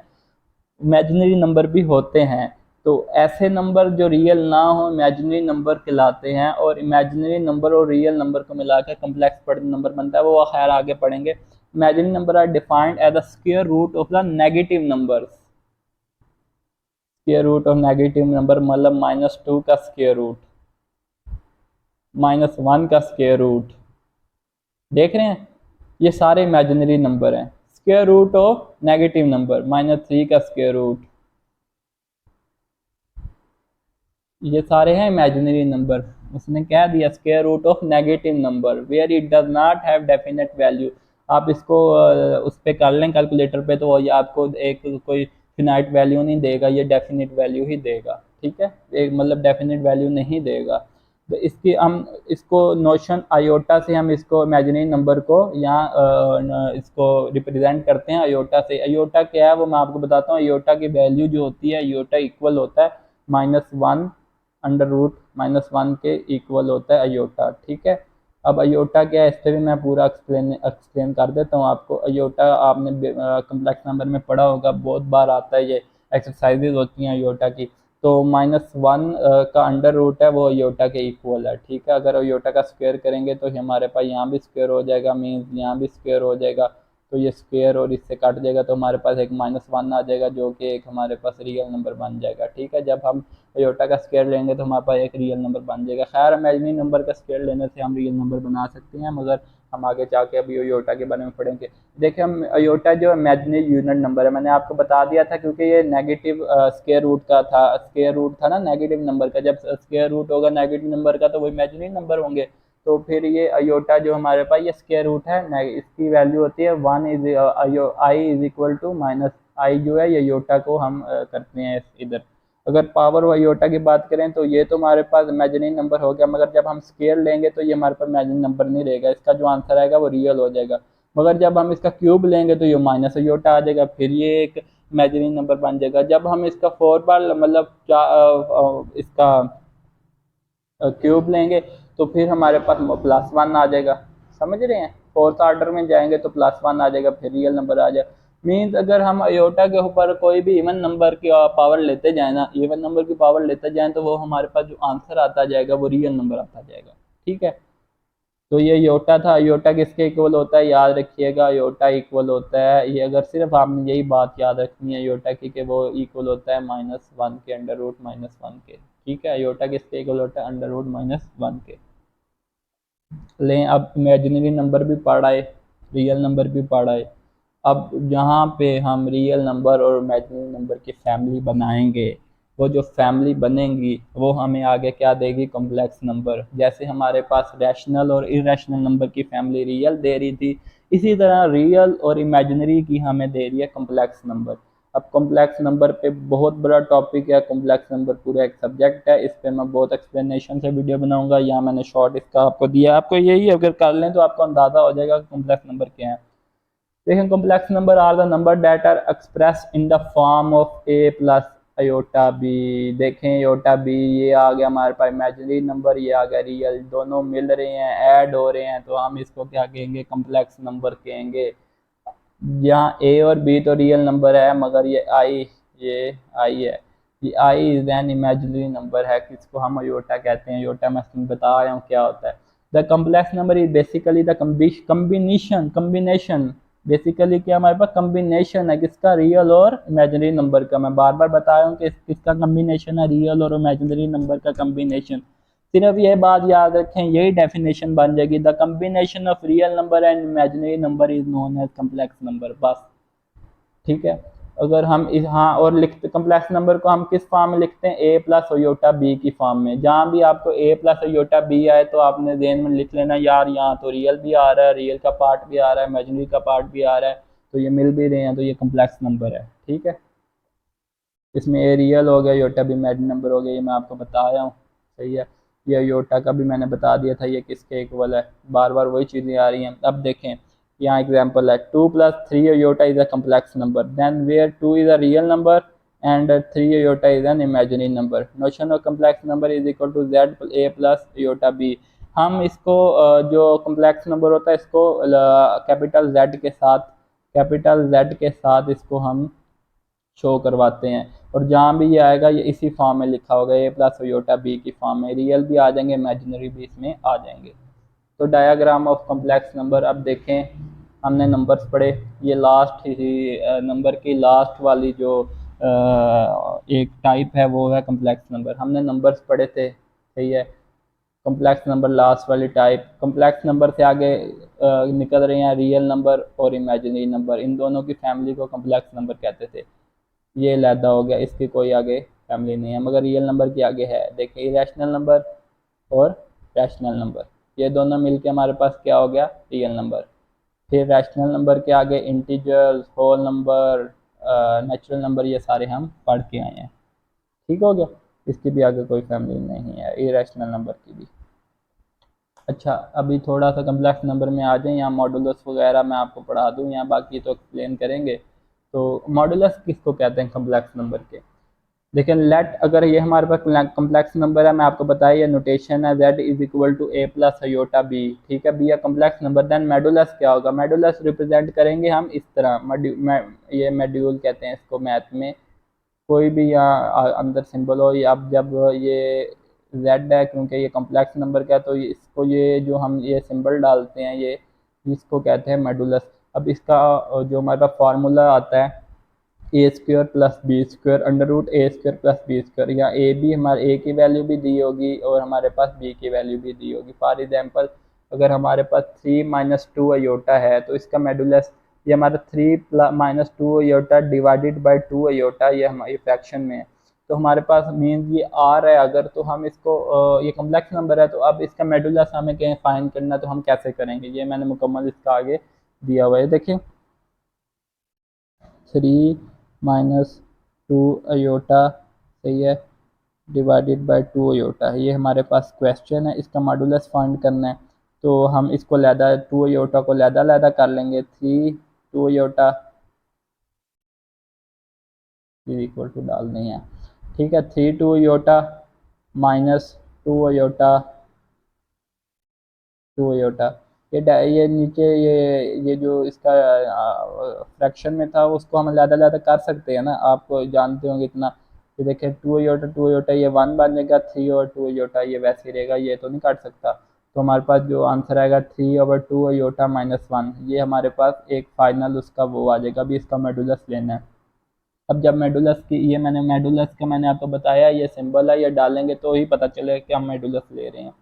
इमेजिनरी नंबर भी होते हैं, तो ऐसे नंबर जो रियल ना हो इमेजिनरी नंबर कहलाते हैं, और इमेजिनरी नंबर और रियल नंबर को मिलाकर कम्प्लेक्स नंबर बनता है, वो खैर आगे पढ़ेंगे। Imaginary number are defined as the square root of the negative numbers. Square root of negative number मतलब -2 का स्क्वायर रूट, -1 का स्क्वायर रूट, देख रहे हैं ये सारे इमेजिनरी नंबर हैं। Square root of negative number -3 का स्क्वायर रूट, ये सारे हैं इमेजिनरी नंबर। उसने क्या दिया, square root of negative number where it does not have definite value. आप इसको उस पर कर लें कैलकुलेटर पे, तो ये आपको एक कोई फिनाइट वैल्यू नहीं देगा, ये डेफिनेट वैल्यू ही देगा, ठीक है। एक मतलब डेफिनेट वैल्यू नहीं देगा। तो इसकी हम इसको नोशन आयोटा से हम इसको इमेजिनरी नंबर को यहाँ इसको रिप्रेजेंट करते हैं आयोटा से। आयोटा क्या है वो मैं आपको बताता हूँ। आयोटा की वैल्यू जो होती है, आयोटा इक्वल होता है -1 अंडर रूट -1 के इक्वल होता है अयोटा, ठीक है। अब अयोटा क्या है इस पर भी मैं पूरा एक्सप्लेन कर देता हूँ आपको। अयोटा आपने कम्प्लेक्स नंबर में पढ़ा होगा, बहुत बार आता है, ये एक्सरसाइजेज होती हैं अयोटा की। तो -1 का अंडर रूट है वो अयोटा के इक्वल है, ठीक है। अगर अयोटा का स्क्वायर करेंगे तो हमारे पास यहाँ भी स्क्वायर हो जाएगा, मीन्स यहाँ भी स्क्वायर हो जाएगा, तो ये स्क्वायर और इससे कट जाएगा तो हमारे पास एक -1 आ जाएगा, जो कि एक हमारे पास रियल नंबर बन जाएगा। ठीक है, जब हम अयोटा का स्क्वायर लेंगे तो हमारे पास एक रियल नंबर बन जाएगा। खैर इमेजिनरी नंबर का स्क्वायर लेने से हम रियल नंबर बना सकते हैं, मगर हम आगे जाके अभी अयोटा के बारे में पढ़ेंगे। देखिए हम अयोटा जो इमेजिनरी यूनिट नंबर है, मैंने आपको बता दिया था, क्योंकि ये नेगेटिव स्क्वायर रूट का था, स्क्वायर रूट था ना नेगेटिव नंबर का। जब स्क्वायर रूट होगा नेगेटिव नंबर का तो वो इमेजिनरी नंबर होंगे। तो फिर ये अयोटा जो हमारे पास ये स्क्वायर रूट है, इसकी वैल्यू होती है 1 is i is equal to minus i, जो है ये अयोटा को हम करते हैं इधर। अगर पावर ऑफ अयोटा की बात करें तो ये तो हमारे पास इमेजिनरी नंबर हो गया, मगर जब हम स्केयर लेंगे तो ये हमारे पास इमेजिनरी नंबर नहीं रहेगा, इसका जो आंसर आएगा वो रियल हो जाएगा। मगर जब हम इसका क्यूब लेंगे तो ये माइनस अयोटा आ जाएगा, फिर ये एक इमेजिनरी नंबर बन जाएगा। जब हम इसका 4 बार मतलब इसका क्यूब लेंगे तो फिर हमारे पास +1 आ जाएगा। समझ रहे हैं, फोर्थ ऑर्डर में जाएंगे तो +1 आ जाएगा, फिर रियल नंबर आ जाएगा। मीन्स अगर हम अयोटा के ऊपर कोई भी इवन नंबर की पावर लेते जाए ना, इवन नंबर की पावर लेते जाए तो वो हमारे पास जो आंसर आता जाएगा वो रियल नंबर आता जाएगा। ठीक है, तो ये योटा था। योटा किसके इक्वल होता है, याद रखिएगा, योटा इक्वल होता है, ये अगर सिर्फ आपने यही बात याद रखनी है योटा की, कि वो इक्वल होता है -1 के, √-1 के। ठीक है, योटा किसके इक्वल होता है, √-1 के। लें अब इमेजिनरी नंबर भी पढ़ा है, रियल नंबर भी पढ़ा है। अब जहाँ पे हम रियल नंबर और इमेजिनरी नंबर की फैमिली बनाएंगे, वो जो फैमिली बनेंगी वो हमें आगे क्या देगी, कॉम्प्लेक्स नंबर। जैसे हमारे पास रैशनल और इरेशनल नंबर की फैमिली रियल दे रही थी, इसी तरह रियल और इमेजिनरी की हमें दे रही है कॉम्प्लेक्स नंबर। अब कॉम्प्लेक्स नंबर पे बहुत बड़ा टॉपिक है, कॉम्प्लेक्स नंबर पूरा एक सब्जेक्ट है, इस पे मैं बहुत एक्सप्लेनेशन से वीडियो बनाऊंगा। यहाँ मैंने शॉर्ट इसका आपको दिया, आपको यही अगर कर लें तो आपको अंदाज़ा हो जाएगा कॉम्प्लेक्स नंबर क्या है। देखें, complex number are the number that are express in the form of a plus iota b. देखें अयोटा बी, ये आ गया हमारे पास इमेजिनरी नंबर, ये आ गया रियल, दोनों मिल रहे हैं, ऐड हो रहे हैं, तो हम इसको क्या कहेंगे, कॉम्प्लेक्स नंबर कहेंगे। यहाँ ए और बी तो रियल नंबर है, मगर ये आई है, ये I is an imaginary number है, किसको हम अयोटा कहते हैं। अयोटा मैं तुम्हें बता रहा हूँ क्या होता है। The complex number is basically the combination basically क्या हमारे पास कम्बिनेशन है, किसका, रियल और इमेजिनरी नंबर का। मैं बार बार बता रहा हूँ कि किसका कम्बिनेशन है, रियल और इमेजिनरी नंबर का कम्बिनेशन। सिर्फ ये बात याद रखें, यही डेफिनेशन बन जाएगी, the combination of real number and imaginary number is known as complex number, बस। ठीक है, अगर हम इस हाँ और लिखते कम्प्लेक्स नंबर को हम किस फॉर्म में लिखते हैं, a प्लस अयोटा बी की फॉर्म में। जहाँ भी आपको a प्लस अयोटा बी आए तो आपने ज़हन में लिख लेना, यार यहाँ तो रियल भी आ रहा है, रियल का पार्ट भी आ रहा है, इमेजिनरी का पार्ट भी आ रहा है, तो ये मिल भी रहे हैं, तो ये कम्प्लेक्स नंबर है। ठीक है, इसमें a रियल हो गया, अयोटा भी इमेजिनरी नंबर हो गया, ये मैं आपको बता रहा हूँ। सही है, ये अयोटा का भी मैंने बता दिया था, ये किसके इक्वल है, बार बार वही चीज़ें आ रही हैं। अब देखें यहाँ एग्जाम्पल है, 2 + 3 iota is a complex number, then where 2 is a real number and 3 iota is an imaginary number. Notion of complex number is equal to z a plus iota b। हम इसको जो कम्प्लेक्स नंबर होता है इसको capital Z के साथ इसको हम शो करवाते हैं, और जहाँ भी ये आएगा ये इसी फॉर्म में लिखा होगा, a प्लस अयोटा बी की फॉर्म में, रियल भी आ जाएंगे, इमेजिनरी भी इसमें आ जाएंगे। तो डायग्राम ऑफ कॉम्प्लेक्स नंबर। अब देखें, हमने नंबर्स पढ़े, ये लास्ट ही नंबर की लास्ट वाली जो एक टाइप है वो है कॉम्प्लेक्स नंबर। हमने नंबर्स पढ़े थे, सही है, कॉम्प्लेक्स नंबर लास्ट वाली टाइप। कॉम्प्लेक्स नंबर से आगे निकल रहे हैं रियल नंबर और इमेजिनरी नंबर, इन दोनों की फैमिली को कॉम्प्लेक्स नंबर कहते थे। ये लैदा हो गया, इसकी कोई आगे फैमिली नहीं है, मगर रियल नंबर की आगे है। देखिए इरेशनल नंबर और रैशनल नंबर, ये दोनों मिलके हमारे पास क्या हो गया, रियल नंबर। फिर रैशनल नंबर के आगे integers, whole number, natural number, ये सारे हम पढ़ के आए हैं। ठीक हो गया, इसकी भी आगे कोई फैमिली नहीं है, इरेशनल नंबर की भी। अच्छा, अभी थोड़ा सा कम्प्लेक्स नंबर में आ जाए, यहाँ मॉडुलस वगैरह मैं आपको पढ़ा दूँ, यहाँ बाकी तो एक्सप्लेन करेंगे। तो मॉडुलस किसको कहते हैं कम्प्लेक्स नंबर के। लेकिन लेट, अगर ये हमारे पास कम्प्लेक्स नंबर है, मैं आपको बताया नोटेशन है, z is equal to a plus iota b। ठीक है, बी है कम्प्लेक्स नंबर, देन मेडुलस क्या होगा, मेडुलस रिप्रेजेंट करेंगे हम इस तरह, ये मेड्यूल कहते हैं इसको मैथ में। कोई भी यहाँ अंदर सिंबल हो, या अब जब ये z है क्योंकि ये कम्प्लेक्स नंबर का है, तो इसको ये जो हम ये सिंबल डालते हैं ये इसको कहते हैं मेडुलस। अब इसका जो हमारे पास फार्मूला आता है A square plus B square under root A square plus B square, या ए भी हमारे ए की वैल्यू भी दी होगी और हमारे पास बी की वैल्यू भी दी होगी। फॉर एग्जांपल अगर हमारे पास 3 माइनस 2 अयोटा है तो इसका मॉड्यूलस ये हमारा 3 minus 2 iota divided by 2 iota, ये हमारी फ्रैक्शन में है। तो हमारे पास मीन ये आर है, अगर तो हम इसको ये कम्प्लेक्स नंबर है तो अब इसका मॉड्यूलस हमें कहीं फाइंड करना है तो हम कैसे करेंगे, ये मैंने मुकम्मल इसका आगे दिया हुआ है। देखिए 3 माइनस 2 अयोटा, सही है, डिवाइडेड बाय 2 अयोटा, ये हमारे पास क्वेश्चन है, इसका मॉडुलस फाइंड करना है। तो हम इसको लैदा 2 अयोटा को लैदा लैदा कर लेंगे, 3 2 अयोटा इक्वल टू डालनी है, ठीक है। 3 2 अयोटा माइनस 2 अयोटा 2 अयोटा, ये नीचे ये जो इसका फ्रैक्शन में था उसको हम लैदा लैदा कर सकते हैं ना, आप जानते होंगे इतना। ये देखिए 2 अयोटा ये 1 बनेगा, 3 और 2 अयोटा ये वैसे ही रहेगा, ये तो नहीं काट सकता। तो हमारे पास जो आंसर आएगा 3/2 अयोटा माइनस 1, ये हमारे पास एक फाइनल उसका वो आ जाएगा। अभी इसका मेडुलस लेना है। अब जब मेडुलस की ये मैंने मेडुलस का मैंने आपको बताया ये सिंबल है, ये डालेंगे तो ही पता चलेगा कि हम मेडुलस ले रहे हैं।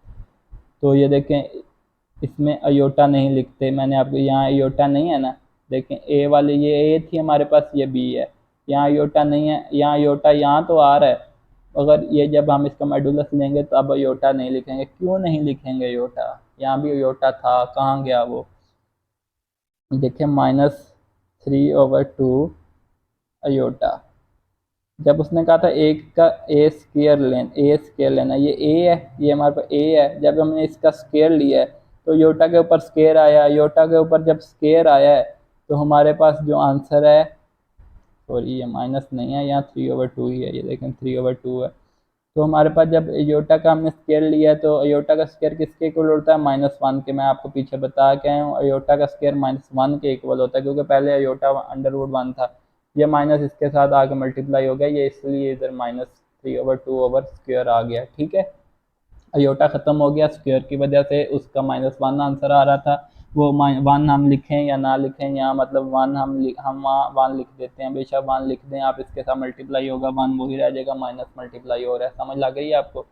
तो ये देखें इसमें अयोटा नहीं लिखते, मैंने आपको यहाँ अयोटा नहीं है ना, देखें ए वाले ये ए थी हमारे पास, ये बी है, यहाँ अयोटा नहीं है, यहाँ अयोटा यहाँ तो आ रहा है। अगर ये जब हम इसका मॉड्यूलस लेंगे तो अब अयोटा नहीं लिखेंगे, क्यों नहीं लिखेंगे अयोटा, यहाँ भी अयोटा था, कहाँ गया वो। देखें -3/2 अयोटा, जब उसने कहा था एक का ए स्केयर लेना, ये ए है, ये हमारे पास ए है, जब हमने इसका स्केयर लिया है तो योटा के ऊपर स्केयर आया, योटा के ऊपर जब स्केयर आया है तो हमारे पास जो आंसर है, सॉरी ये माइनस नहीं है, यहाँ 3/2 ही है, ये देखें 3/2 है। तो हमारे पास जब योटा का हमने स्केयर लिया है तो योटा का स्केयर किसके इक्वल होता है, -1 के। मैं आपको पीछे बता के आया हूँ योटा का स्केयर -1 के इक्वल होता है, क्योंकि पहले योटा अंडर रूट 1 था, ये माइनस इसके साथ आके मल्टीप्लाई हो गया, ये इसलिए इधर -3/2 ओवर स्क्वायर आ गया, ठीक है। अयोटा ख़त्म हो गया, स्क्वायर की वजह से उसका -1 आंसर आ रहा था। वो 1 हम लिखें या ना लिखें, यहाँ मतलब 1 हम वहाँ 1 लिख देते हैं, बेशक 1 लिख दें आप, इसके साथ मल्टीप्लाई होगा 1 वही रह जाएगा, माइनस मल्टीप्लाई हो रहा है, समझ लग गई है आपको।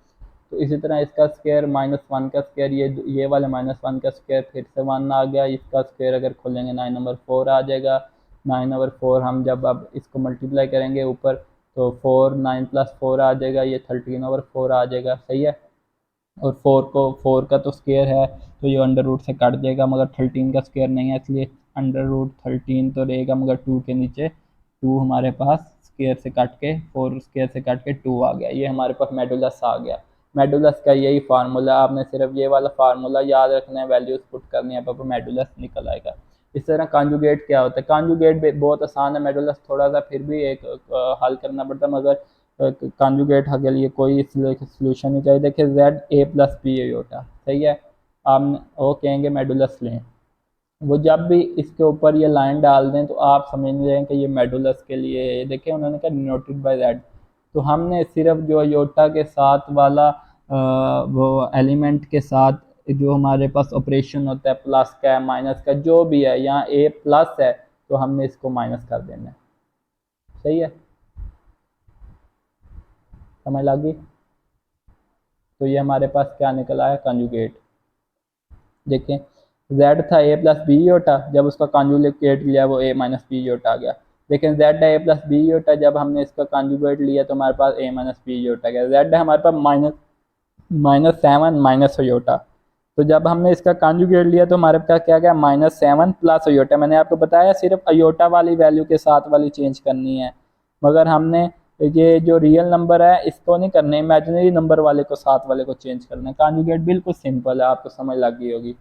तो इसी तरह इसका स्क्वायर -1 का स्क्वायर, ये वाले -1 का स्क्वायर फिर से 1 आ गया, इसका स्क्वायर अगर खोलेंगे 9/4 आ जाएगा। 9/4 हम जब अब इसको मल्टीप्लाई करेंगे ऊपर तो 4 9 + 4 आ जाएगा, ये 13/4 आ जाएगा, सही है। और 4 का तो स्क्वायर है तो ये अंडर रूट से कट जाएगा, मगर 13 का स्क्वायर नहीं है, इसलिए अंडर रूट 13 तो रहेगा, मगर 2 के नीचे 2 हमारे पास स्क्वायर से कट के 4 स्क्वायर से कट के 2 आ गया, ये हमारे पास मेडुलस आ गया। मेडुलस का यही फार्मूला, आपने सिर्फ ये वाला फार्मूला याद रखना है, वैल्यूज पुट करनी है, आपको मेडुलस निकल आएगा। इस तरह कॉन्जुगेट क्या होता है, कॉन्जुगेट बहुत आसान है, मेडुलस थोड़ा सा फिर भी एक हल करना पड़ता है, मगर कॉन्जुगेट के लिए कोई सोल्यूशन नहीं चाहिए। देखिए ZA+B अयोटा, सही है, आप वो कहेंगे मेडुलस लें, वो जब भी इसके ऊपर ये लाइन डाल दें तो आप समझ लें कि ये मेडुलस के लिए है। ये देखिए उन्होंने कहा डिनोटेड बाय Z, तो हमने सिर्फ जो अयोटा के साथ वाला वो एलिमेंट के साथ जो हमारे पास ऑपरेशन होता है प्लस का माइनस का जो भी है, यहाँ A+ है तो हमने इसको माइनस कर देना है, सही है, समझ लगी। तो ये हमारे पास क्या निकला है, कॉन्जुगेट। देखें Z था A+B अयोटा, जब उसका कॉन्जुगेट लिया वो A-B अयोटा आ गया। लेकिन Z है A+B अयोटा, जब हमने इसका कॉन्जुगेट लिया तो हमारे पास A-B अयोटा गया। Z है हमारे पास -7 माइनस अयोटा, तो जब हमने इसका कॉन्जुगेट लिया तो हमारे पास क्या गया, -7 प्लस अयोटा। मैंने आपको बताया सिर्फ अयोटा वाली वैल्यू के साथ वाली चेंज करनी है, मगर हमने ये जो रियल नंबर है इसको नहीं करना, इमेजिनरी नंबर वाले को साथ वाले को चेंज करना है। कॉन्जुगेट बिल्कुल सिंपल है, आपको समझ लग गई होगी।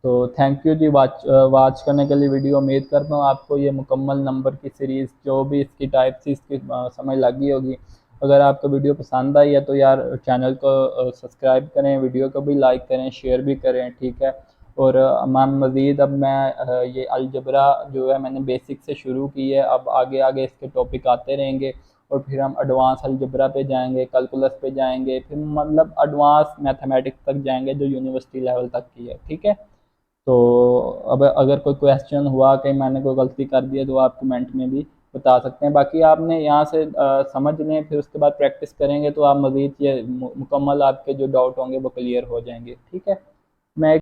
तो थैंक यू जी वाच करने के लिए वीडियो। उम्मीद करता हूँ आपको ये मुकम्मल नंबर की सीरीज़ जो भी इसकी टाइप थी इसकी समझ लग गई होगी। अगर आपको वीडियो पसंद आई है तो यार चैनल को सब्सक्राइब करें, वीडियो को भी लाइक करें, शेयर भी करें, ठीक है। और मैम मज़ीद अब मैं ये अलजबरा जो है मैंने बेसिक से शुरू की है, अब आगे आगे इसके टॉपिक आते रहेंगे और फिर हम एडवांस अलजबरा पे जाएंगे, कैलकुलस पे जाएंगे, फिर मतलब एडवांस मैथमेटिक्स तक जाएंगे जो यूनिवर्सिटी लेवल तक की है, ठीक है। तो अब अगर कोई क्वेश्चन हुआ कि मैंने कोई गलती कर दी है तो आप कमेंट में भी बता सकते हैं। बाकी आपने यहाँ से समझ लें, फिर उसके बाद प्रैक्टिस करेंगे तो आप मज़ीद ये मुकम्मल आपके जो डाउट होंगे वो क्लियर हो जाएंगे। ठीक है। मैं